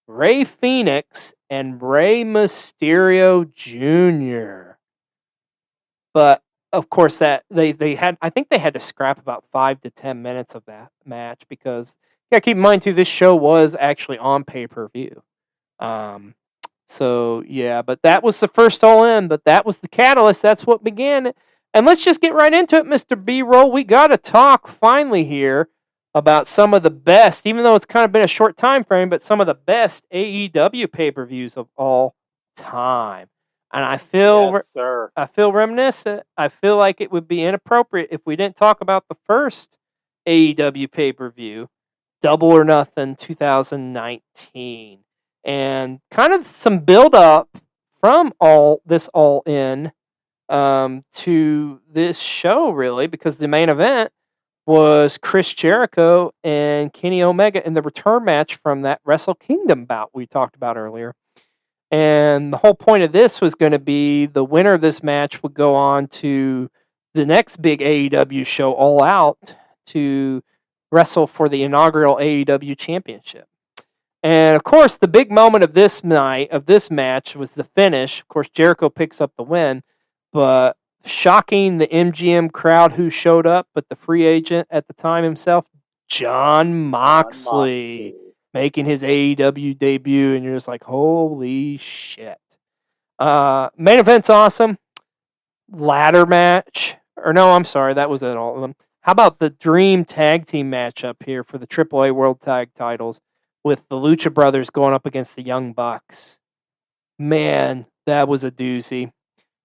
S1: Rey Fenix, and Rey Mysterio Jr. But of course, that they had, I think they had to scrap about 5 to 10 minutes of that match because, keep in mind too, this show was actually on pay-per-view. So yeah, but that was the first All In, but that was the catalyst. That's what began it. And let's just get right into it, Mr. B-Roll. We got to talk finally here about some of the best, even though it's kind of been a short time frame, but some of the best AEW pay-per-views of all time. And I feel
S2: Yes, sir.
S1: I feel reminiscent. I feel like it would be inappropriate if we didn't talk about the first AEW pay-per-view, Double or Nothing 2019. And kind of some build up from all in to this show, really, because the main event was Chris Jericho and Kenny Omega in the return match from that Wrestle Kingdom bout we talked about earlier. And the whole point of this was going to be the winner of this match would go on to the next big AEW show, All Out, to wrestle for the inaugural AEW championship. And of course, the big moment of this night, of this match, was the finish. Of course, Jericho picks up the win, but shocking the MGM crowd who showed up, but the free agent at the time himself, Jon Moxley, making his AEW debut, and you're just like, holy shit. Main event's awesome. Ladder match. Or no, I'm sorry, that was it all of them. How about the Dream Tag Team matchup here for the AAA World Tag titles with the Lucha Brothers going up against the Young Bucks? Man, that was a doozy.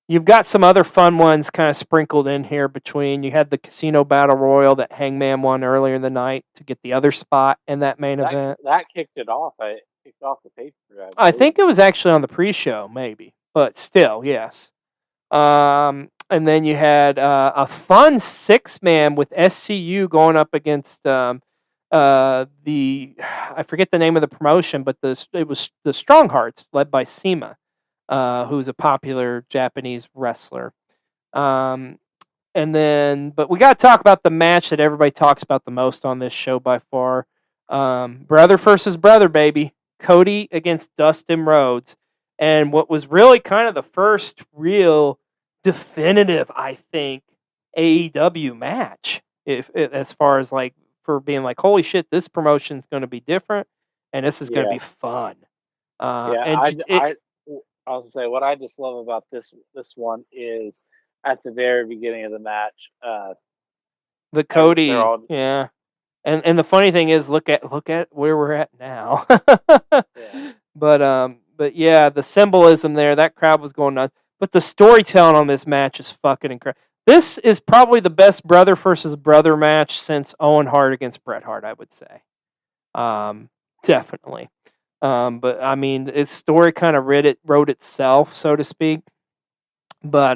S1: You've got some other fun ones kind of sprinkled in here between. You had the Casino Battle Royal that Hangman won earlier in the night to get the other spot in that main event.
S2: That kicked it off. It kicked off the pay-per-view.
S1: I think it was actually on the pre-show, maybe. But still, yes. And then you had a fun 6-man with SCU going up against I forget the name of the promotion, but it was the Strong Hearts, led by Sema, who's a popular Japanese wrestler. But we got to talk about the match that everybody talks about the most on this show by far. Brother versus brother, baby. Cody against Dustin Rhodes. And what was really kind of the first real definitive, I think, AEW match, if as far as like for being like, holy shit, this promotion's going to be different, and this is going to be fun.
S2: I was gonna say what I just love about this one is at the very beginning of the match,
S1: the Cody, yeah. And the funny thing is, look at where we're at now.
S2: Yeah.
S1: But yeah, the symbolism there, that crowd was going nuts. But the storytelling on this match is fucking incredible. This is probably the best brother versus brother match since Owen Hart against Bret Hart, I would say. Definitely. But I mean, its story kind of wrote itself, so to speak. But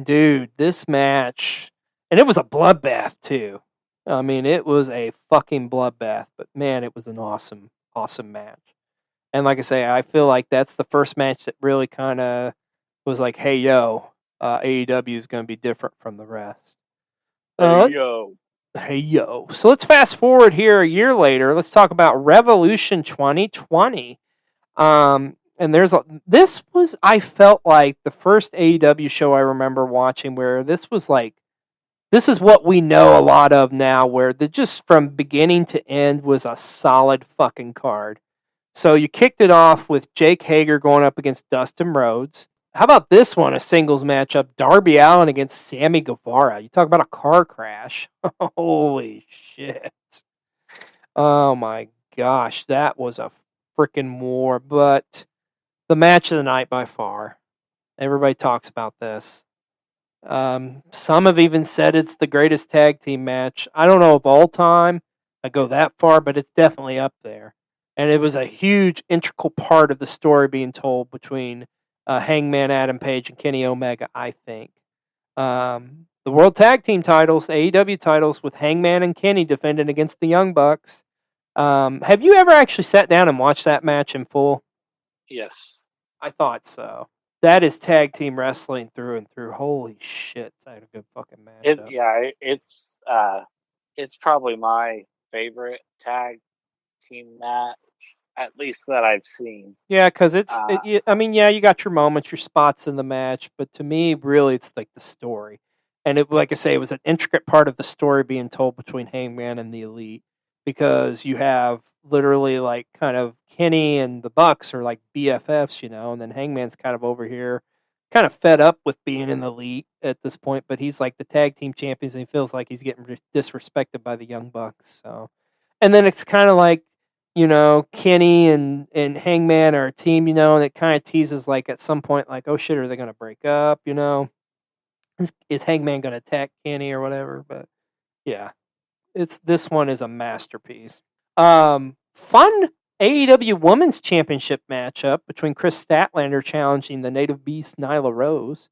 S1: dude, this match, and it was a bloodbath too. I mean, it was a fucking bloodbath, but man, it was an awesome, awesome match. And like I say, I feel like that's the first match that really kind of was like, hey, yo, AEW is going to be different from the rest. Hey, yo. So let's fast forward here a year later. Let's talk about Revolution 2020. And this was, I felt like, the first AEW show I remember watching where this was like, this is what we know a lot of now, where just from beginning to end was a solid fucking card. So you kicked it off with Jake Hager going up against Dustin Rhodes. How about this one, a singles matchup? Darby Allin against Sammy Guevara. You talk about a car crash. Holy shit. Oh my gosh, that was a freaking war. But the match of the night by far. Everybody talks about this. Some have even said it's the greatest tag team match. I don't know of all time. I go that far, but it's definitely up there. And it was a huge, integral part of the story being told between Hangman Adam Page and Kenny Omega, I think. The World Tag Team titles, AEW titles, with Hangman and Kenny defending against the Young Bucks. Have you ever actually sat down and watched that match in full?
S2: Yes.
S1: I thought so. That is tag team wrestling through and through. Holy shit, that's a good fucking match.
S2: It's probably my favorite tag team match, at least that I've seen.
S1: Yeah, because you got your moments, your spots in the match, but to me, really, it's like the story. And like I say, it was an intricate part of the story being told between Hangman and the Elite, because you have literally like kind of Kenny and the Bucks are like BFFs, and then Hangman's kind of over here, kind of fed up with being in the elite at this point, but he's like the tag team champions and he feels like he's getting disrespected by the Young Bucks. So, and then it's kind of like, Kenny and Hangman are a team, and it kind of teases like at some point, like, oh shit, are they going to break up? Is Hangman going to attack Kenny or whatever? But yeah, this one is a masterpiece. Fun AEW Women's Championship matchup between Chris Statlander challenging the Native Beast Nyla Rose.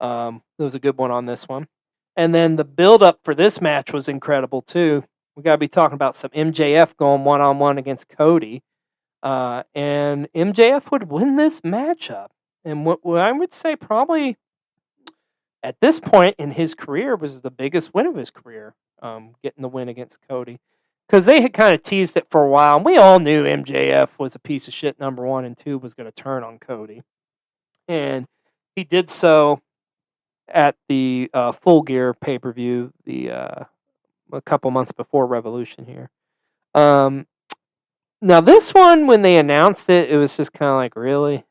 S1: There was a good one on this one. And then the build-up for this match was incredible, too. We got to be talking about some MJF going one-on-one against Cody. And MJF would win this matchup. And what I would say probably at this point in his career was the biggest win of his career, getting the win against Cody. Because they had kind of teased it for a while, and we all knew MJF was a piece of shit, number 1, and 2 was going to turn on Cody. And he did so at the Full Gear pay-per-view a couple months before Revolution here. Now, this one, when they announced it, it was just kind of like, really?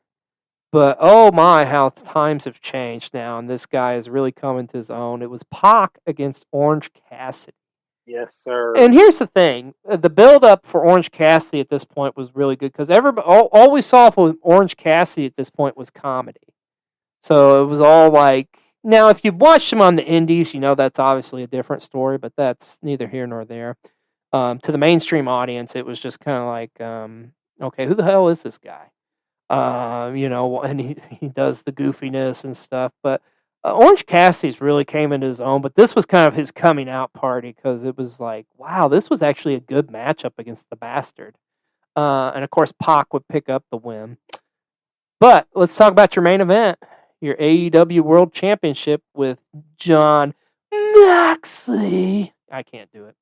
S1: But, oh my, how times have changed now, and this guy is really coming to his own. It was Pac against Orange Cassidy.
S2: Yes, sir.
S1: And here's the thing. The build-up for Orange Cassidy at this point was really good, because all we saw for Orange Cassidy at this point was comedy. So it was all like... Now, if you watched him on the indies, that's obviously a different story, but that's neither here nor there. To the mainstream audience, it was just kind of like, okay, who the hell is this guy? And he does the goofiness and stuff. But Orange Cassidy's really came into his own, but this was kind of his coming out party, because it was like, wow, this was actually a good matchup against the Bastard. And of course, Pac would pick up the win. But let's talk about your main event. Your AEW World Championship with Jon Moxley. I can't do it.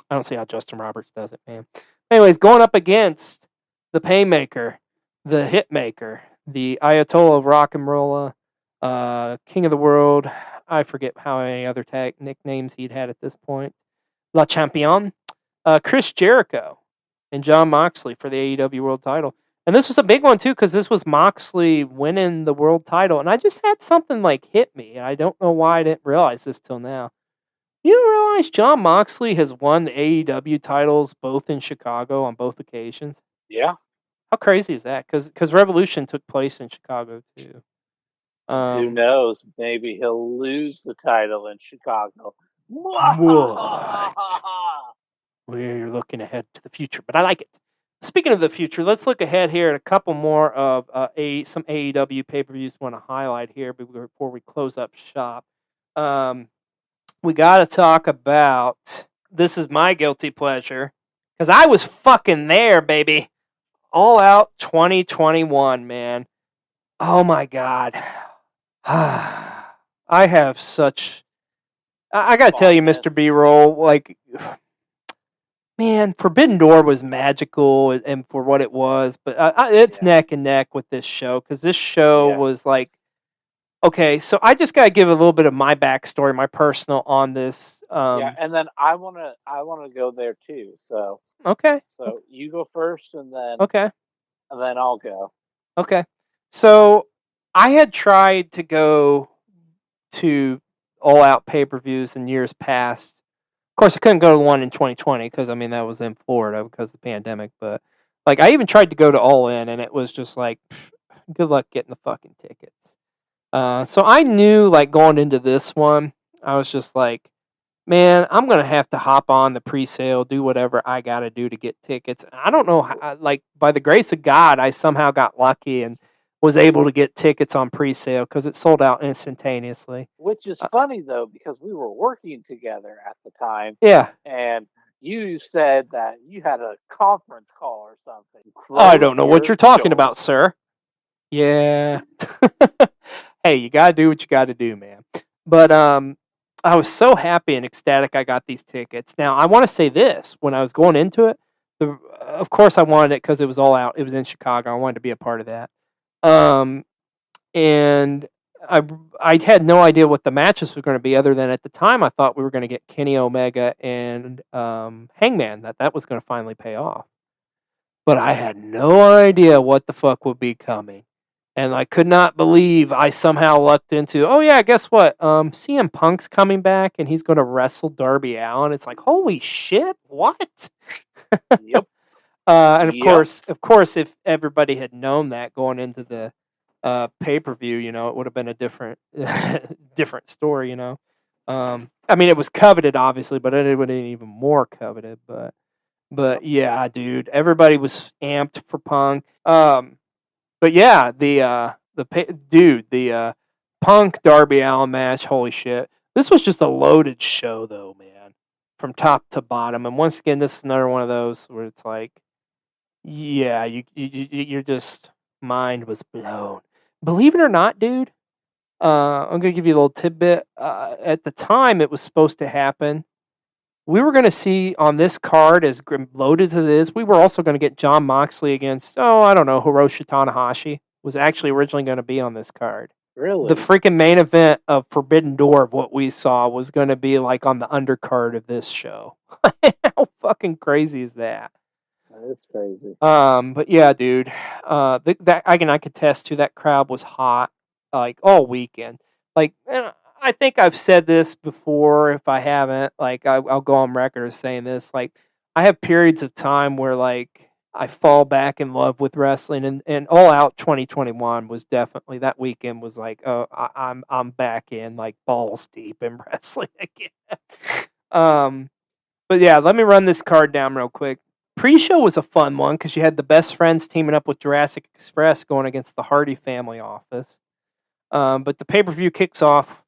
S1: I don't see how Justin Roberts does it, man. Anyways, going up against the Painmaker, the Hitmaker, the Ayatollah of Rock and Roll, King of the World. I forget how many other tag nicknames he'd had at this point. La Champion, Chris Jericho, and Jon Moxley for the AEW World title. And this was a big one, too, because this was Moxley winning the world title. And I just had something, like, hit me. And I don't know why I didn't realize this till now. You realize Jon Moxley has won the AEW titles both in Chicago on both occasions?
S2: Yeah.
S1: How crazy is that? Because Revolution took place in Chicago, too.
S2: Who knows? Maybe he'll lose the title in Chicago.
S1: What? We're looking ahead to the future, but I like it. Speaking of the future, let's look ahead here at a couple more of some AEW pay-per-views we want to highlight here before we close up shop. We got to talk about, this is my guilty pleasure, because I was fucking there, baby. All Out 2021, man. Oh my God. I have such... I got to tell you, Mr. B-Roll, like... Man, Forbidden Door was magical and for what it was, but it's neck and neck with this show, because this show was like, okay, so I just got to give a little bit of my backstory, my personal on this.
S2: And then I want to go there too. So
S1: okay,
S2: so you go first, and then and then I'll go.
S1: Okay, so I had tried to go to All Out pay-per-views in years past. Of course, I couldn't go to one in 2020 because, that was in Florida because of the pandemic. But, like, I even tried to go to All In, and it was just like, good luck getting the fucking tickets. So I knew, like, going into this one, I was just like, man, I'm going to have to hop on the pre-sale, do whatever I got to do to get tickets. I don't know how, like, by the grace of God, I somehow got lucky and was able to get tickets on pre-sale because it sold out instantaneously.
S2: Which is funny, though, because we were working together at the time.
S1: Yeah.
S2: And you said that you had a conference call or something.
S1: I don't know what you're talking about, sir. Yeah. Hey, you got to do what you got to do, man. But I was so happy and ecstatic I got these tickets. Now, I want to say this. When I was going into it, of course I wanted it because it was All Out. It was in Chicago. I wanted to be a part of that. And I had no idea what the matches were going to be, other than at the time I thought we were going to get Kenny Omega and Hangman, that was going to finally pay off. but I had no idea what the fuck would be coming. And I could not believe I somehow lucked into, oh yeah, guess what? CM Punk's coming back and he's going to wrestle Darby Allin. It's like, holy shit, what?
S2: Yep.
S1: And of course, if everybody had known that going into the pay-per-view, you know, it would have been a different different story, you know. I mean, it was coveted, obviously, but it would have been even more coveted. But yeah, dude, everybody was amped for Punk. But yeah, the Punk Darby Allin match, holy shit. This was just a loaded show though, man. From top to bottom. And once again, this is another one of those where it's like, yeah, you're just mind was blown. Believe it or not, dude, I'm gonna give you a little tidbit. At the time it was supposed to happen, we were going to see on this card, as loaded as it is, we were also going to get Jon Moxley against, Hiroshi Tanahashi was actually originally going to be on this card.
S2: Really?
S1: The freaking main event of Forbidden Door of what we saw was going to be like on the undercard of this show. How fucking crazy is that?
S2: That is crazy.
S1: But yeah, dude, that I can attest to. That crowd was hot, like all weekend. Like, I think I've said this before. If I haven't, like, I'll go on record as saying this. Like, I have periods of time where, like, I fall back in love with wrestling, and All Out 2021 was definitely, that weekend was like, oh, I'm back in, like, balls deep in wrestling again. But yeah, let me run this card down real quick. Pre-show was a fun one because you had the Best Friends teaming up with Jurassic Express going against the Hardy Family Office. But the pay-per-view kicks off.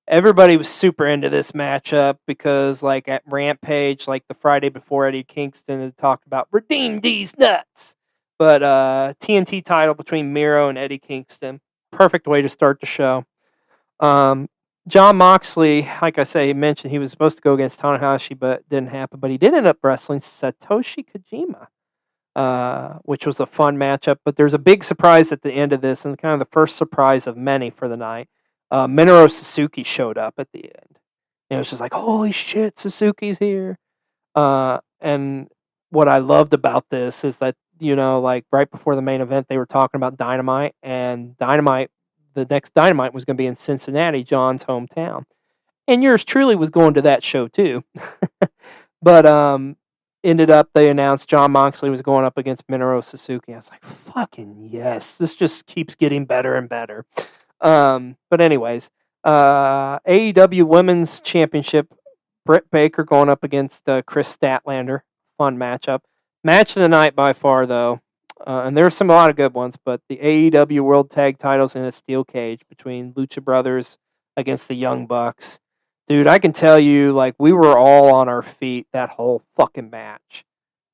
S1: Everybody was super into this matchup because, like, at Rampage, like the Friday before, Eddie Kingston had talked about redeem these nuts. But TNT title between Miro and Eddie Kingston, perfect way to start the show. Jon Moxley, like I say, he mentioned he was supposed to go against Tanahashi, but it didn't happen. But he did end up wrestling Satoshi Kojima, which was a fun matchup. But there's a big surprise at the end of this, and kind of the first surprise of many for the night. Minoru Suzuki showed up at the end. And it was just like, holy shit, Suzuki's here. And what I loved about this is that, you know, like right before the main event, they were talking about Dynamite, and the next Dynamite was going to be in Cincinnati, John's hometown. And yours truly was going to that show too. But ended up, they announced Jon Moxley was going up against Minoru Suzuki. I was like, fucking yes, this just keeps getting better and better. But anyways, AEW Women's Championship, Britt Baker going up against Chris Statlander. Fun matchup. Match of the night by far, though. And there's a lot of good ones, but the AEW World Tag Titles in a steel cage between Lucha Brothers against the Young Bucks. Dude, I can tell you, like, we were all on our feet that whole fucking match.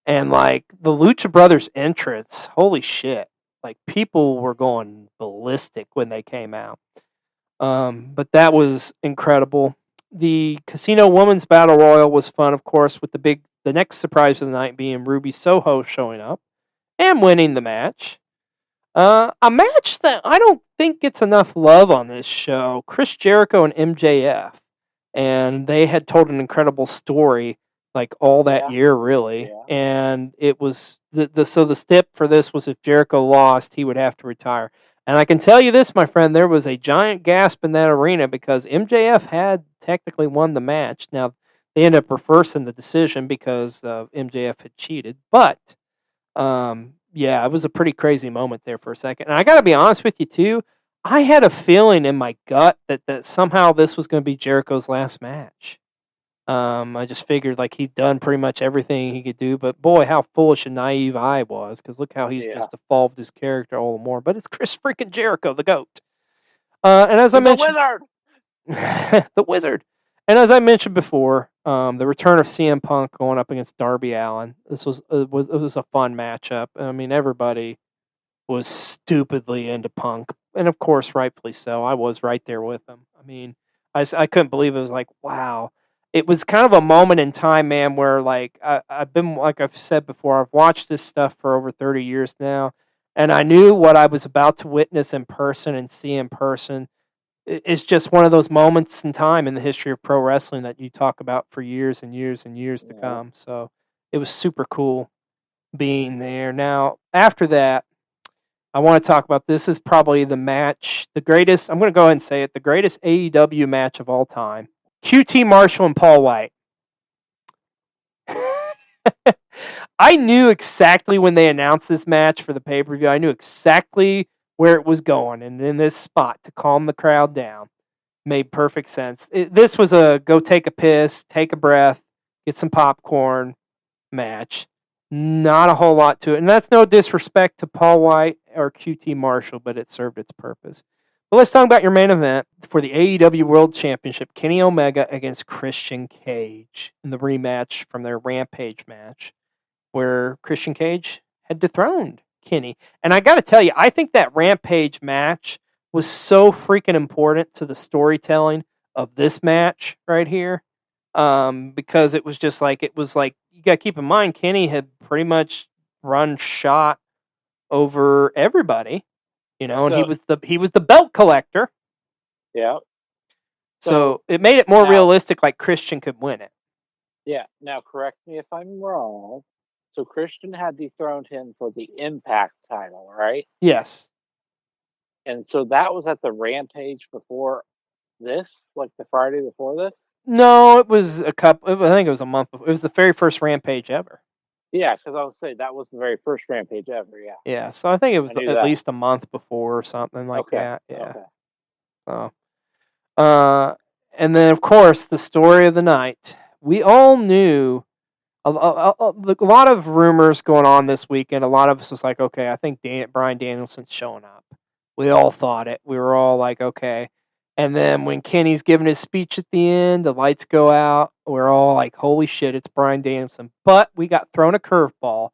S1: And, like, the Lucha Brothers entrance, holy shit. Like, people were going ballistic when they came out. But that was incredible. The Casino Women's Battle Royal was fun, of course, with the next surprise of the night being Ruby Soho showing up and winning the match. A match that I don't think gets enough love on this show. Chris Jericho and MJF. And they had told an incredible story like all that year, really. Yeah. And it was so the stip for this was if Jericho lost, he would have to retire. And I can tell you this, my friend, there was a giant gasp in that arena because MJF had technically won the match. Now, they ended up reversing the decision because MJF had cheated. But, yeah, it was a pretty crazy moment there for a second. And I got to be honest with you, too. I had a feeling in my gut that somehow this was going to be Jericho's last match. I just figured like he'd done pretty much everything he could do, but boy, how foolish and naive I was, because look how he's just evolved his character all the more. But it's Chris freaking Jericho, the GOAT. And as I mentioned, the Wizard. And as I mentioned before, the return of CM Punk going up against Darby Allin. This was a fun matchup. I mean, everybody was stupidly into Punk, and of course, rightfully so. I was right there with him. I mean, I couldn't believe it. It was like, wow. It was kind of a moment in time, man, where like I've been, like I've said before, I've watched this stuff for over 30 years now, and I knew what I was about to witness in person and see in person. It's just one of those moments in time in the history of pro wrestling that you talk about for years and years and years to come. So it was super cool. being there. Now, after that, I want to talk about this is probably the match, the greatest, I'm going to go ahead and say it, the greatest AEW match of all time. QT Marshall and Paul White. I knew exactly when they announced this match for the pay-per-view. I knew exactly where it was going, and in this spot to calm the crowd down made perfect sense. This was a go take a piss, take a breath, get some popcorn match. Not a whole lot to it, and that's no disrespect to Paul White or QT Marshall, but it served its purpose. But let's talk about your main event for the AEW World Championship, Kenny Omega against Christian Cage in the rematch from their Rampage match, where Christian Cage had dethroned Kenny. And I got to tell you, I think that Rampage match was so freaking important to the storytelling of this match right here. Because it was like you got to keep in mind Kenny had pretty much run shot over everybody, and he was the belt collector.
S2: Yeah.
S1: So it made it more realistic, like Christian could win it.
S2: Yeah. Now, correct me if I'm wrong. So Christian had dethroned him for the Impact title, right?
S1: Yes.
S2: And so that was at the Rampage before this, like the Friday before this?
S1: No, it was I think it was a month before. It was the very first Rampage ever.
S2: Yeah, because I would say that was the very first Rampage ever, yeah.
S1: Yeah, so I think it was at least a month before or something like that. Yeah. Okay. So, and then, of course, the story of the night. We all knew a lot of rumors going on this weekend. A lot of us was like, okay, I think Bryan Danielson's showing up. We all thought it. We were all like, okay. And then when Kenny's giving his speech at the end, the lights go out. We're all like, holy shit, it's Bryan Danielson. But we got thrown a curveball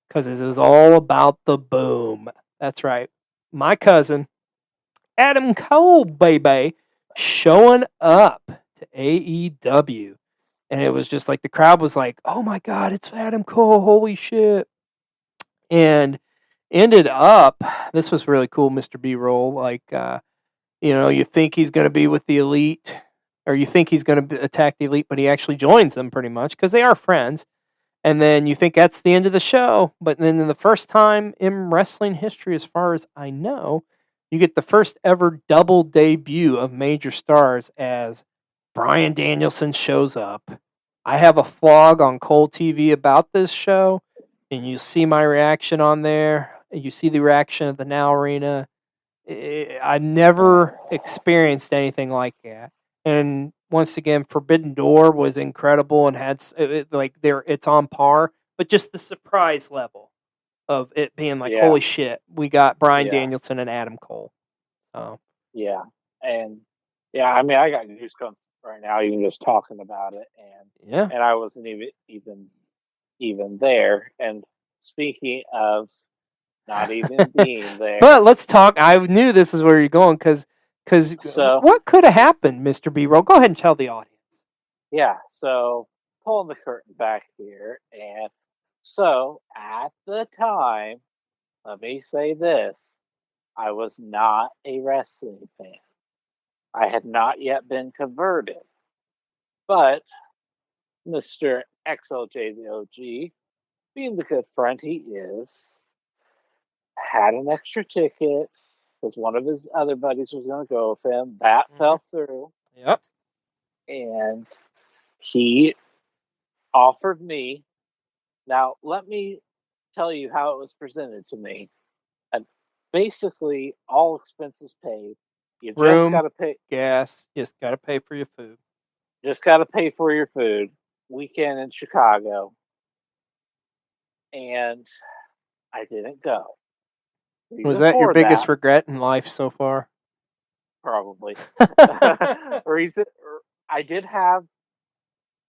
S1: because it was all about the boom. That's right. My cousin, Adam Cole, baby, showing up to AEW. And it was just like the crowd was like, oh my God, it's Adam Cole. Holy shit. And ended up, this was really cool, Mr. B-Roll. Like, you think he's going to be with the Elite, or you think he's going to attack the Elite, but he actually joins them pretty much because they are friends. And then you think that's the end of the show. But then in the first time in wrestling history, as far as I know, you get the first ever double debut of major stars as Bryan Danielson shows up. I have a vlog on Cole TV about this show, and you see my reaction on there. You see the reaction of the Now Arena. I've never experienced anything like that. And once again, Forbidden Door was incredible and had it's on par, but just the surprise level of it being like, holy shit, we got Bryan Danielson and Adam Cole.
S2: Yeah, and I mean, I got goosebumps right now, even just talking about it, and I wasn't even there. And speaking of not even being there,
S1: but let's talk. I knew this is where you're going because what could have happened, Mr. B-Roll? Go ahead and tell the audience.
S2: Yeah, so pulling the curtain back here, and so at the time, let me say this. I was not a wrestling fan. I had not yet been converted. But Mr. XLJOG, being the good friend he is, had an extra ticket because one of his other buddies was going to go with him. That fell through.
S1: Yep.
S2: And he offered me. Now, let me tell you how it was presented to me. Basically, all expenses paid. You just got to pay
S1: gas. Just got to pay for your food.
S2: Just got to pay for your food. Weekend in Chicago, and I didn't go.
S1: Was that your biggest regret in life so far?
S2: Probably. Reason I did have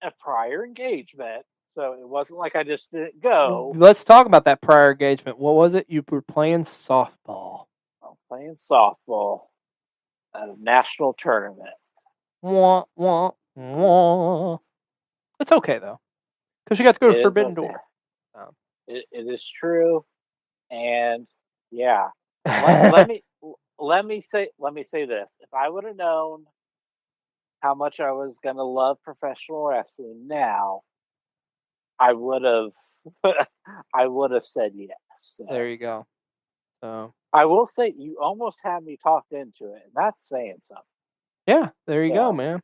S2: a prior engagement, so it wasn't like I just didn't go.
S1: Let's talk about that prior engagement. What was it? You were playing softball.
S2: I'm playing softball at a national tournament.
S1: Wah, wah, wah. It's okay though, because you got to go to Forbidden Door.
S2: It is true, and let me say this: if I would have known how much I was going to love professional wrestling now, I would have I would have said yes. So.
S1: There you go. So
S2: I will say you almost had me talked into it, and that's saying something.
S1: yeah, there you go, man.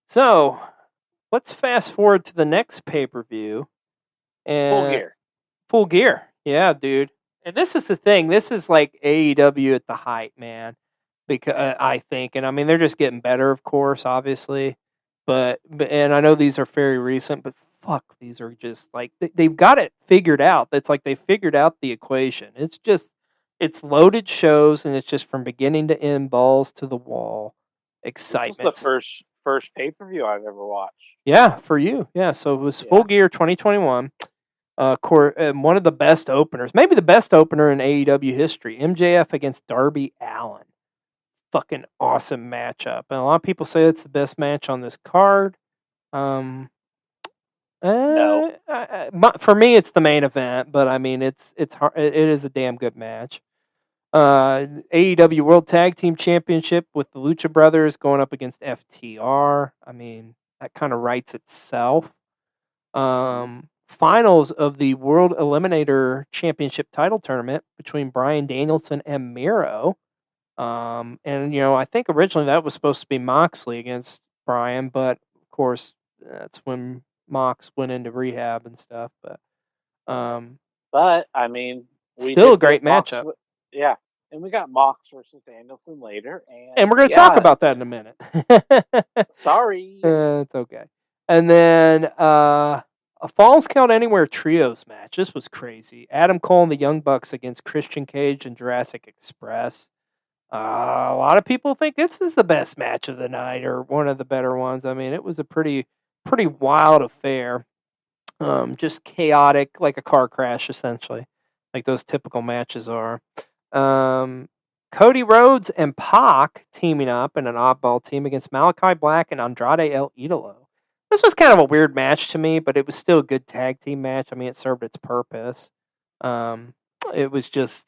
S1: So let's fast forward to the next pay-per-view.
S2: Full Gear.
S1: Full Gear. Yeah, dude. And this is the thing. This is like AEW at the height, man. Because I think, and I mean, they're just getting better, of course, obviously. But and I know these are very recent, but fuck, these are just like they've got it figured out. It's like they figured out the equation. It's loaded shows, and it's just from beginning to end, balls to the wall, excitement.
S2: This is the first pay-per-view I've ever watched.
S1: Yeah, for you. Yeah, so it was Full Gear 2021. One of the best openers, maybe the best opener in AEW history. MJF against Darby Allin. Fucking awesome matchup, and a lot of people say it's the best match on this card.
S2: No.
S1: For me, it's the main event, but I mean, it's hard, it is a damn good match. AEW World Tag Team Championship with the Lucha Brothers going up against FTR. I mean, that kind of writes itself. Finals of the World Eliminator Championship title tournament between Bryan Danielson and Miro. And I think originally that was supposed to be Moxley against Bryan, but of course that's when Mox went into rehab and stuff. But
S2: I mean,
S1: still a great matchup.
S2: And we got Mox versus Danielson later,
S1: and we're going to talk about that in a minute.
S2: Sorry,
S1: it's okay. And then a Falls Count Anywhere trios match. This was crazy. Adam Cole and the Young Bucks against Christian Cage and Jurassic Express. A lot of people think this is the best match of the night or one of the better ones. I mean, it was a pretty wild affair. Just chaotic, like a car crash, essentially, like those typical matches are. Cody Rhodes and Pac teaming up in an oddball team against Malachi Black and Andrade El Idolo. This was kind of a weird match to me, but it was still a good tag team match. I mean, it served its purpose. It was just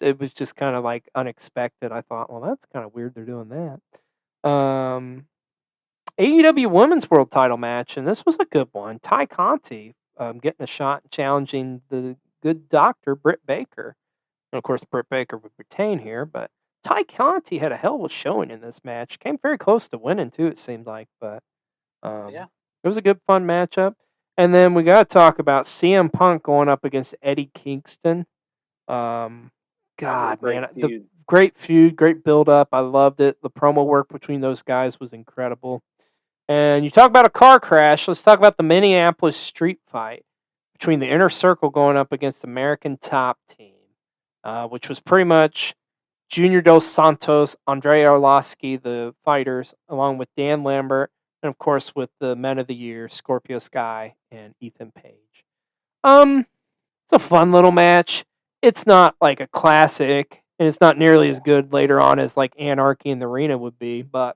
S1: kind of like unexpected. I thought, well, that's kind of weird they're doing that. AEW Women's World Title match, and this was a good one. Ty Conti getting a shot and challenging the good doctor, Britt Baker. And of course, Britt Baker would retain here, but Ty Conti had a hell of a showing in this match. Came very close to winning, too, it seemed like. But it was a good, fun matchup. And then we got to talk about CM Punk going up against Eddie Kingston. God, man. The great feud, great build-up. I loved it. The promo work between those guys was incredible. And you talk about a car crash. Let's talk about the Minneapolis street fight between the Inner Circle going up against American Top Team, which was pretty much Junior Dos Santos, Andrei Arlovsky, the fighters, along with Dan Lambert, and of course with the Men of the Year, Scorpio Sky and Ethan Page. It's a fun little match. It's not like a classic, and it's not nearly as good later on as like Anarchy in the Arena would be, but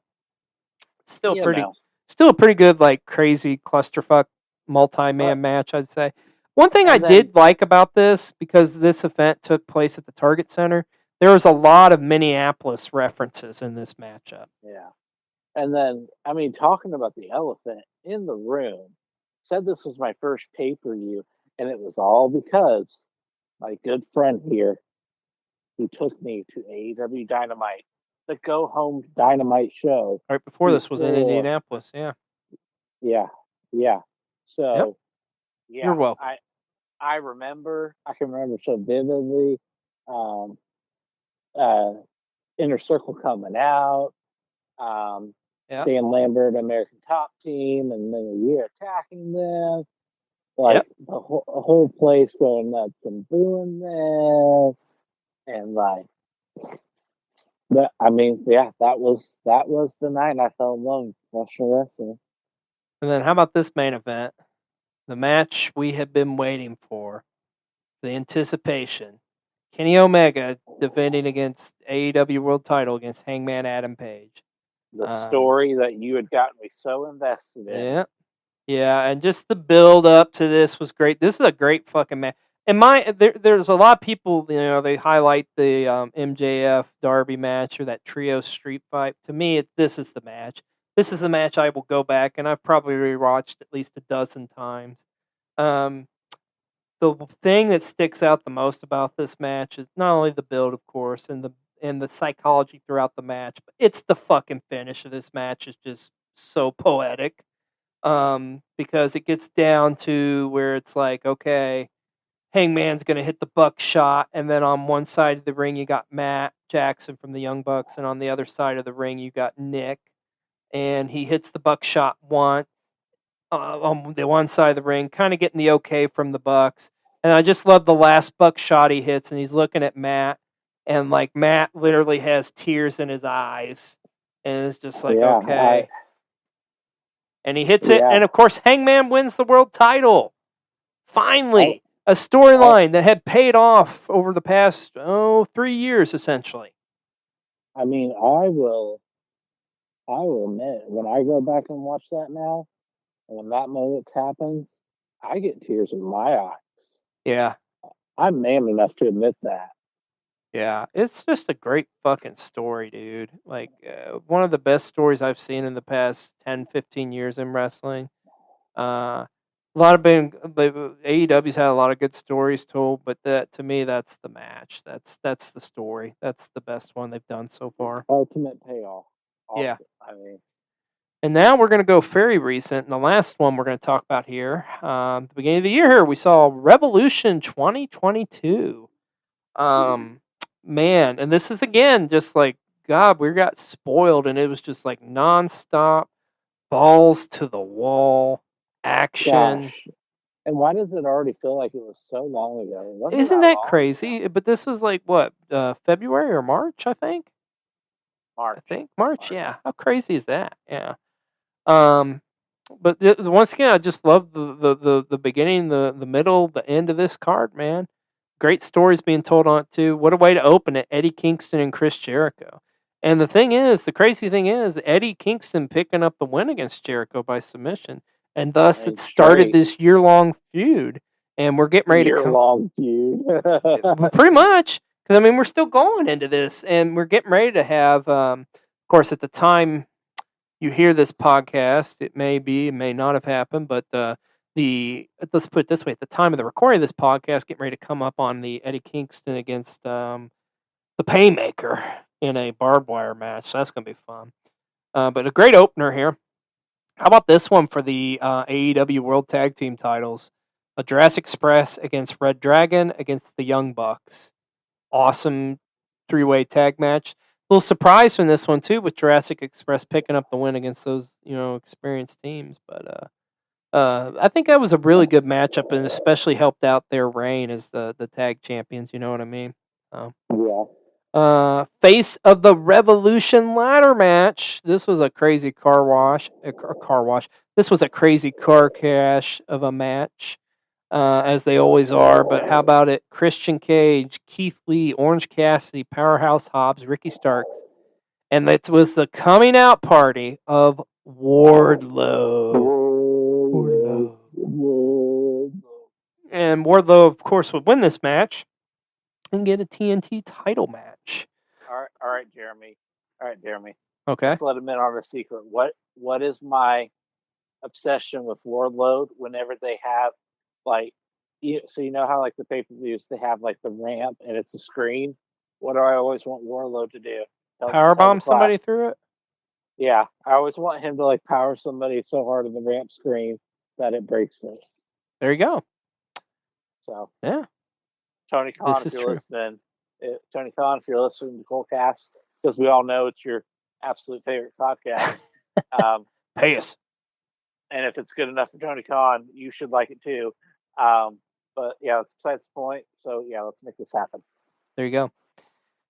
S1: still a pretty good, like crazy clusterfuck multi-man match, I'd say. One thing I did like about this, because this event took place at the Target Center, there was a lot of Minneapolis references in this matchup.
S2: Yeah. And then, I mean, talking about the elephant in the room, said this was my first pay-per-view, and it was all because my good friend here, who took me to AEW Dynamite, the Go Home Dynamite show.
S1: Right before this was in Indianapolis, yeah.
S2: Yeah. So,
S1: You're welcome.
S2: I can remember so vividly, Inner Circle coming out, Dan Lambert, American Top Team, and then a year attacking them. Like the whole place going nuts and booing them, and like that. I mean, that was the night I fell in love with professional wrestling.
S1: And then how about this main event? The match we have been waiting for. The anticipation. Kenny Omega defending against AEW World Title against Hangman Adam Page.
S2: The story that you had gotten me so invested in.
S1: Yeah, and just the build up to this was great. This is a great fucking match. And there's a lot of people, they highlight the MJF Darby match or that trio street fight. To me, this is the match. This is a match I will go back, and I've probably rewatched at least a dozen times. the thing that sticks out the most about this match is not only the build, of course, and the psychology throughout the match, but it's the fucking finish of this match is just so poetic. Because it gets down to where it's like, okay, Hangman's going to hit the buckshot, and then on one side of the ring you got Matt Jackson from the Young Bucks, and on the other side of the ring you got Nick, and he hits the buckshot once on the one side of the ring, kind of getting the okay from the Bucks, and I just love the last buckshot he hits, and he's looking at Matt, and like Matt literally has tears in his eyes, and it's just like okay, and he hits it, and of course Hangman wins the world title, finally. A storyline that had paid off over the past 3 years, essentially.
S2: I mean, I will admit, when I go back and watch that now, and when that moment happens, I get tears in my eyes.
S1: Yeah.
S2: I'm man enough to admit that.
S1: Yeah, it's just a great fucking story, dude. Like, one of the best stories I've seen in the past 10, 15 years in wrestling. A lot of AEW's had a lot of good stories told, but to me, that's the match. That's the story. That's the best one they've done so far.
S2: Ultimate payoff.
S1: Yeah.
S2: I mean,
S1: and now we're going to go very recent. And the last one we're going to talk about here, the beginning of the year here, we saw Revolution 2022. Man, and this is again just like God, we got spoiled, and it was just like nonstop, balls to the wall action.
S2: Gosh. And why does it already feel like it was so long ago?
S1: Isn't that crazy? But this was like what, February or March, I think. March. Yeah. How crazy is that? Yeah. But once again, I just love the beginning, the middle, the end of this card, man. Great stories being told on it too. What a way to open it! Eddie Kingston and Chris Jericho. And the crazy thing is, Eddie Kingston picking up the win against Jericho by submission, and thus it started this year-long feud. And we're getting ready to
S2: year-long feud,
S1: pretty much. Because I mean, we're still going into this, and we're getting ready to have. Of course, at the time you hear this podcast, it may not have happened, but let's put it this way: at the time of the recording of this podcast, getting ready to come up on the Eddie Kingston against the Paymaker in a barbed wire match. So that's going to be fun. But a great opener here. How about this one for the AEW World Tag Team titles? A Jurassic Express against Red Dragon against the Young Bucks. Awesome three-way tag match. A little surprise from this one too, with Jurassic Express picking up the win against those experienced teams. But I think that was a really good matchup, and especially helped out their reign as the tag champions. You know what I mean?
S2: Yeah.
S1: Face of the Revolution ladder match. This was a crazy car wash. This was a crazy car crash of a match, as they always are. But how about it? Christian Cage, Keith Lee, Orange Cassidy, Powerhouse Hobbs, Ricky Starks. And it was the coming out party of Wardlow. And Wardlow, of course, would win this match and get a TNT title match.
S2: All right, Jeremy.
S1: Okay.
S2: Let's let him in on a secret. What is my obsession with Wardlow whenever they have, like, so you know how, like, the pay-per-views, they have, like, the ramp and it's a screen? What do I always want Wardlow to do?
S1: Powerbomb somebody through it?
S2: Yeah. I always want him to, like, power somebody so hard in the ramp screen that it breaks it.
S1: There you go.
S2: So,
S1: yeah.
S2: Tony Khan, if you're listening, to Colecast, because we all know it's your absolute favorite podcast.
S1: Pay us.
S2: And if it's good enough for Tony Khan, you should like it too. But yeah, that's besides the point. So yeah, let's make this happen.
S1: There you go.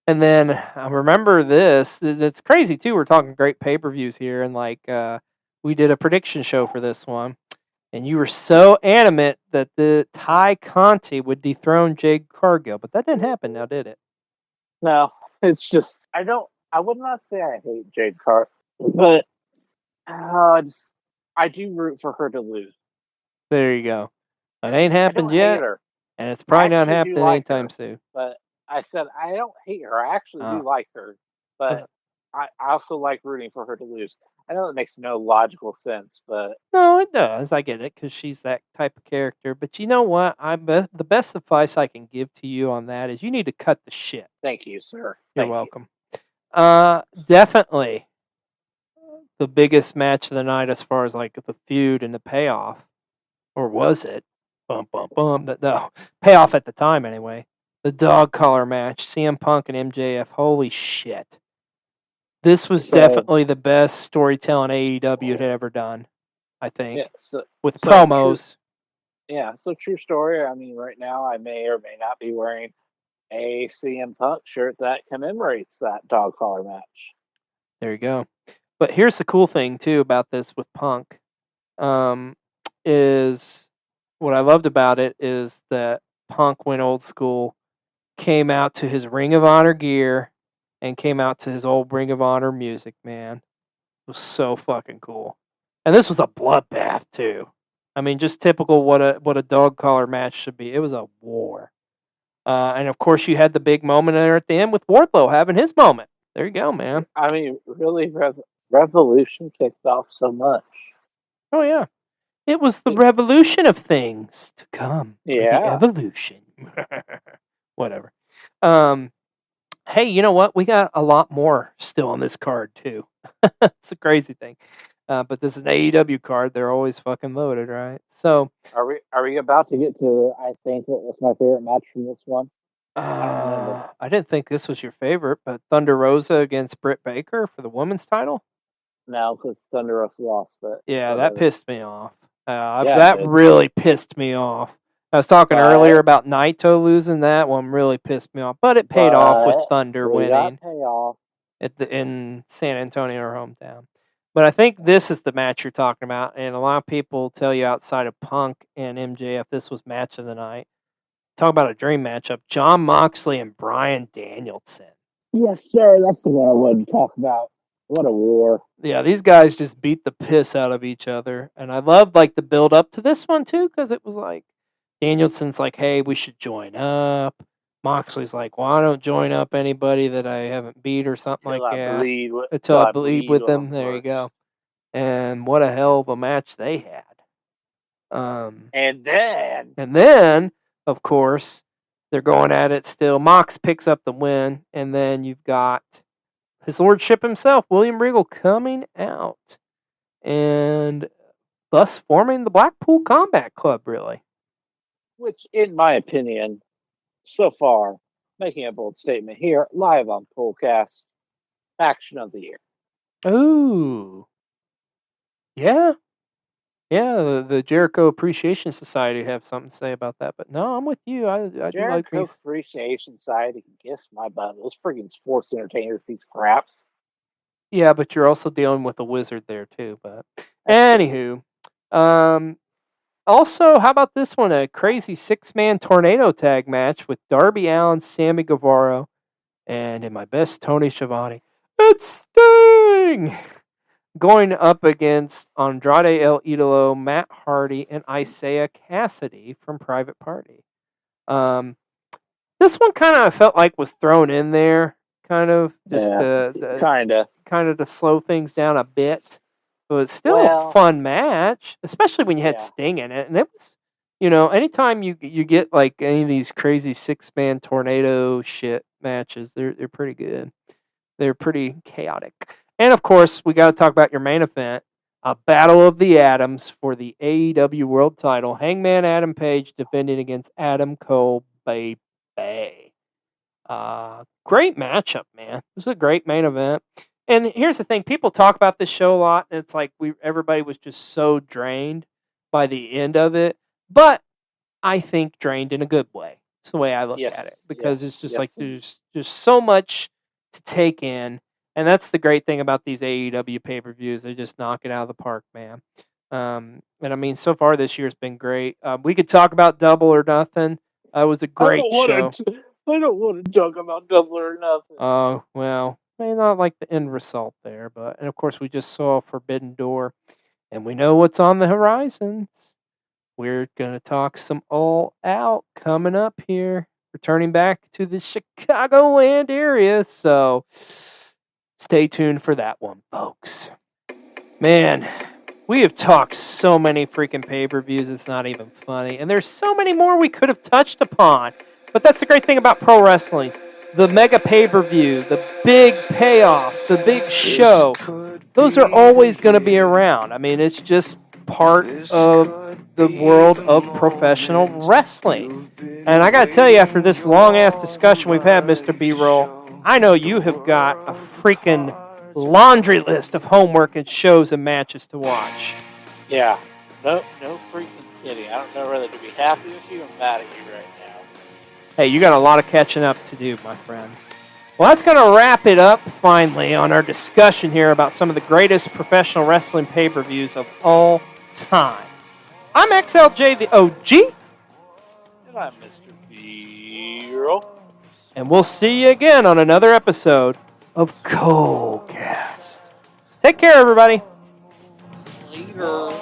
S1: And then I remember this. It's crazy too. We're talking great pay-per-views here, and like we did a prediction show for this one, and you were so adamant that the Ty Conti would dethrone Jade Cargill, but that didn't happen. Now, did it?
S2: No, it's just I would not say I hate Jade Cargill, but I do root for her to lose.
S1: There you go. It ain't happened yet, and it's probably not happening anytime soon.
S2: But I said I don't hate her. I actually do like her, but I also like rooting for her to lose. I know it makes no logical sense, but
S1: No, it does. I get it because she's that type of character. But you know what? The best advice I can give to you on that is you need to cut the shit.
S2: thank you, sir.
S1: You're
S2: Thank
S1: welcome. Definitely the biggest match of the night as far as like the feud and the payoff, or was it? Bum bum bum. No, payoff at the time anyway. The dog collar match, CM Punk and MJF. Holy shit! This was definitely the best storytelling AEW had ever done. I think with promos.
S2: So true story. I mean, right now I may or may not be wearing a CM Punk shirt that commemorates that dog collar match.
S1: There you go. But here's the cool thing too about this with Punk, is what I loved about it is that Punk went old school, came out to his Ring of Honor gear, and came out to his old Ring of Honor music. Man, it was so fucking cool. And this was a bloodbath too. I mean, just typical what a dog collar match should be. It was a war. And of course, you had the big moment there at the end with Wardlow having his moment. There you go, man.
S2: I mean, really, Revolution kicked off so much.
S1: Oh yeah, it was the revolution of things to come.
S2: Yeah,
S1: the evolution. Whatever. Hey, you know what? We got a lot more still on this card too. It's a crazy thing. But this is an AEW card. They're always fucking loaded, right? So,
S2: are we about to get to? I think what was my favorite match from this one?
S1: I didn't think this was your favorite, but Thunder Rosa against Britt Baker for the women's title.
S2: No, because Thunder Rosa lost. But
S1: yeah, that pissed me off. That really pissed me off. I was talking earlier about Naito losing. That one really pissed me off, but it paid off with Thunder winning in San Antonio, our hometown. But I think this is the match you're talking about, and a lot of people tell you outside of Punk and MJF, this was match of the night. Talk about a dream matchup: Jon Moxley and Bryan Danielson.
S2: Yes, sir. That's the one I wanted to talk about. What a war!
S1: Yeah, these guys just beat the piss out of each other, and I loved like the build up to this one too, because it was like Danielson's like, "Hey, we should join up." Moxley's like, "Well, I don't join up anybody that I haven't beat or something like that until I bleed with them." There you go. And what a hell of a match they had.
S2: And
S1: then, of course, they're going at it still. Mox picks up the win, and then you've got his lordship himself, William Regal, coming out and thus forming the Blackpool Combat Club, really.
S2: Which, in my opinion, so far, making a bold statement here, live on Poolcast, faction of the year.
S1: Ooh. Yeah. Yeah, the Jericho Appreciation Society have something to say about that, but no, I'm with you. I do like
S2: Jericho Appreciation Society can kiss my butt. Those freaking sports entertainers, these craps.
S1: Yeah, but you're also dealing with a wizard there too. But anywho, also, how about this one? A crazy 6-man tornado tag match with Darby Allin, Sammy Guevara, and in my best, Tony Schiavone. It's Sting! Going up against Andrade El Idolo, Matt Hardy, and Isaiah Cassidy from Private Party. This one kind of felt like was thrown in there, kind of just kind of to slow things down a bit. But it's still a fun match, especially when you had Sting in it. And it was, anytime you get like any of these crazy 6-man tornado shit matches, they're pretty good. They're pretty chaotic. And of course, we got to talk about your main event, a Battle of the Atoms for the AEW World Title. Hangman Adam Page defending against Adam Cole, baby. Great matchup, man. This is a great main event. And here's the thing: people talk about this show a lot, and it's like everybody was just so drained by the end of it. But I think drained in a good way. It's the way I look at it, because it's just like there's so much to take in. And that's the great thing about these AEW pay-per-views. They just knock it out of the park, man. And I mean, so far this year's been great. We could talk about Double or Nothing. It was a great show.
S2: I don't want to talk about Double or Nothing.
S1: Oh, well, may not like the end result there. And of course, we just saw Forbidden Door. And we know what's on the horizons. We're going to talk some All Out coming up here. Returning back to the Chicagoland area. So Stay tuned for that one, folks. Man, we have talked so many freaking pay-per-views, it's not even funny. And there's so many more we could have touched upon. But that's the great thing about pro wrestling. The mega pay-per-view, the big payoff, the big show, those are always going to be around. I mean, it's just part of the world of professional wrestling. And I got to tell you, after this long-ass discussion we've had, Mr. B-Roll, I know you have got a freaking laundry list of homework and shows and matches to watch.
S2: Yeah, no freaking kidding. I don't know whether to be happy with you or mad at you right now.
S1: Hey, you got a lot of catching up to do, my friend. Well, that's going to wrap it up, finally, on our discussion here about some of the greatest professional wrestling pay-per-views of all time. I'm XLJ the OG.
S2: And I'm Mr. B-Roll.
S1: And we'll see you again on another episode of CoCast. Take care, everybody.
S2: Later.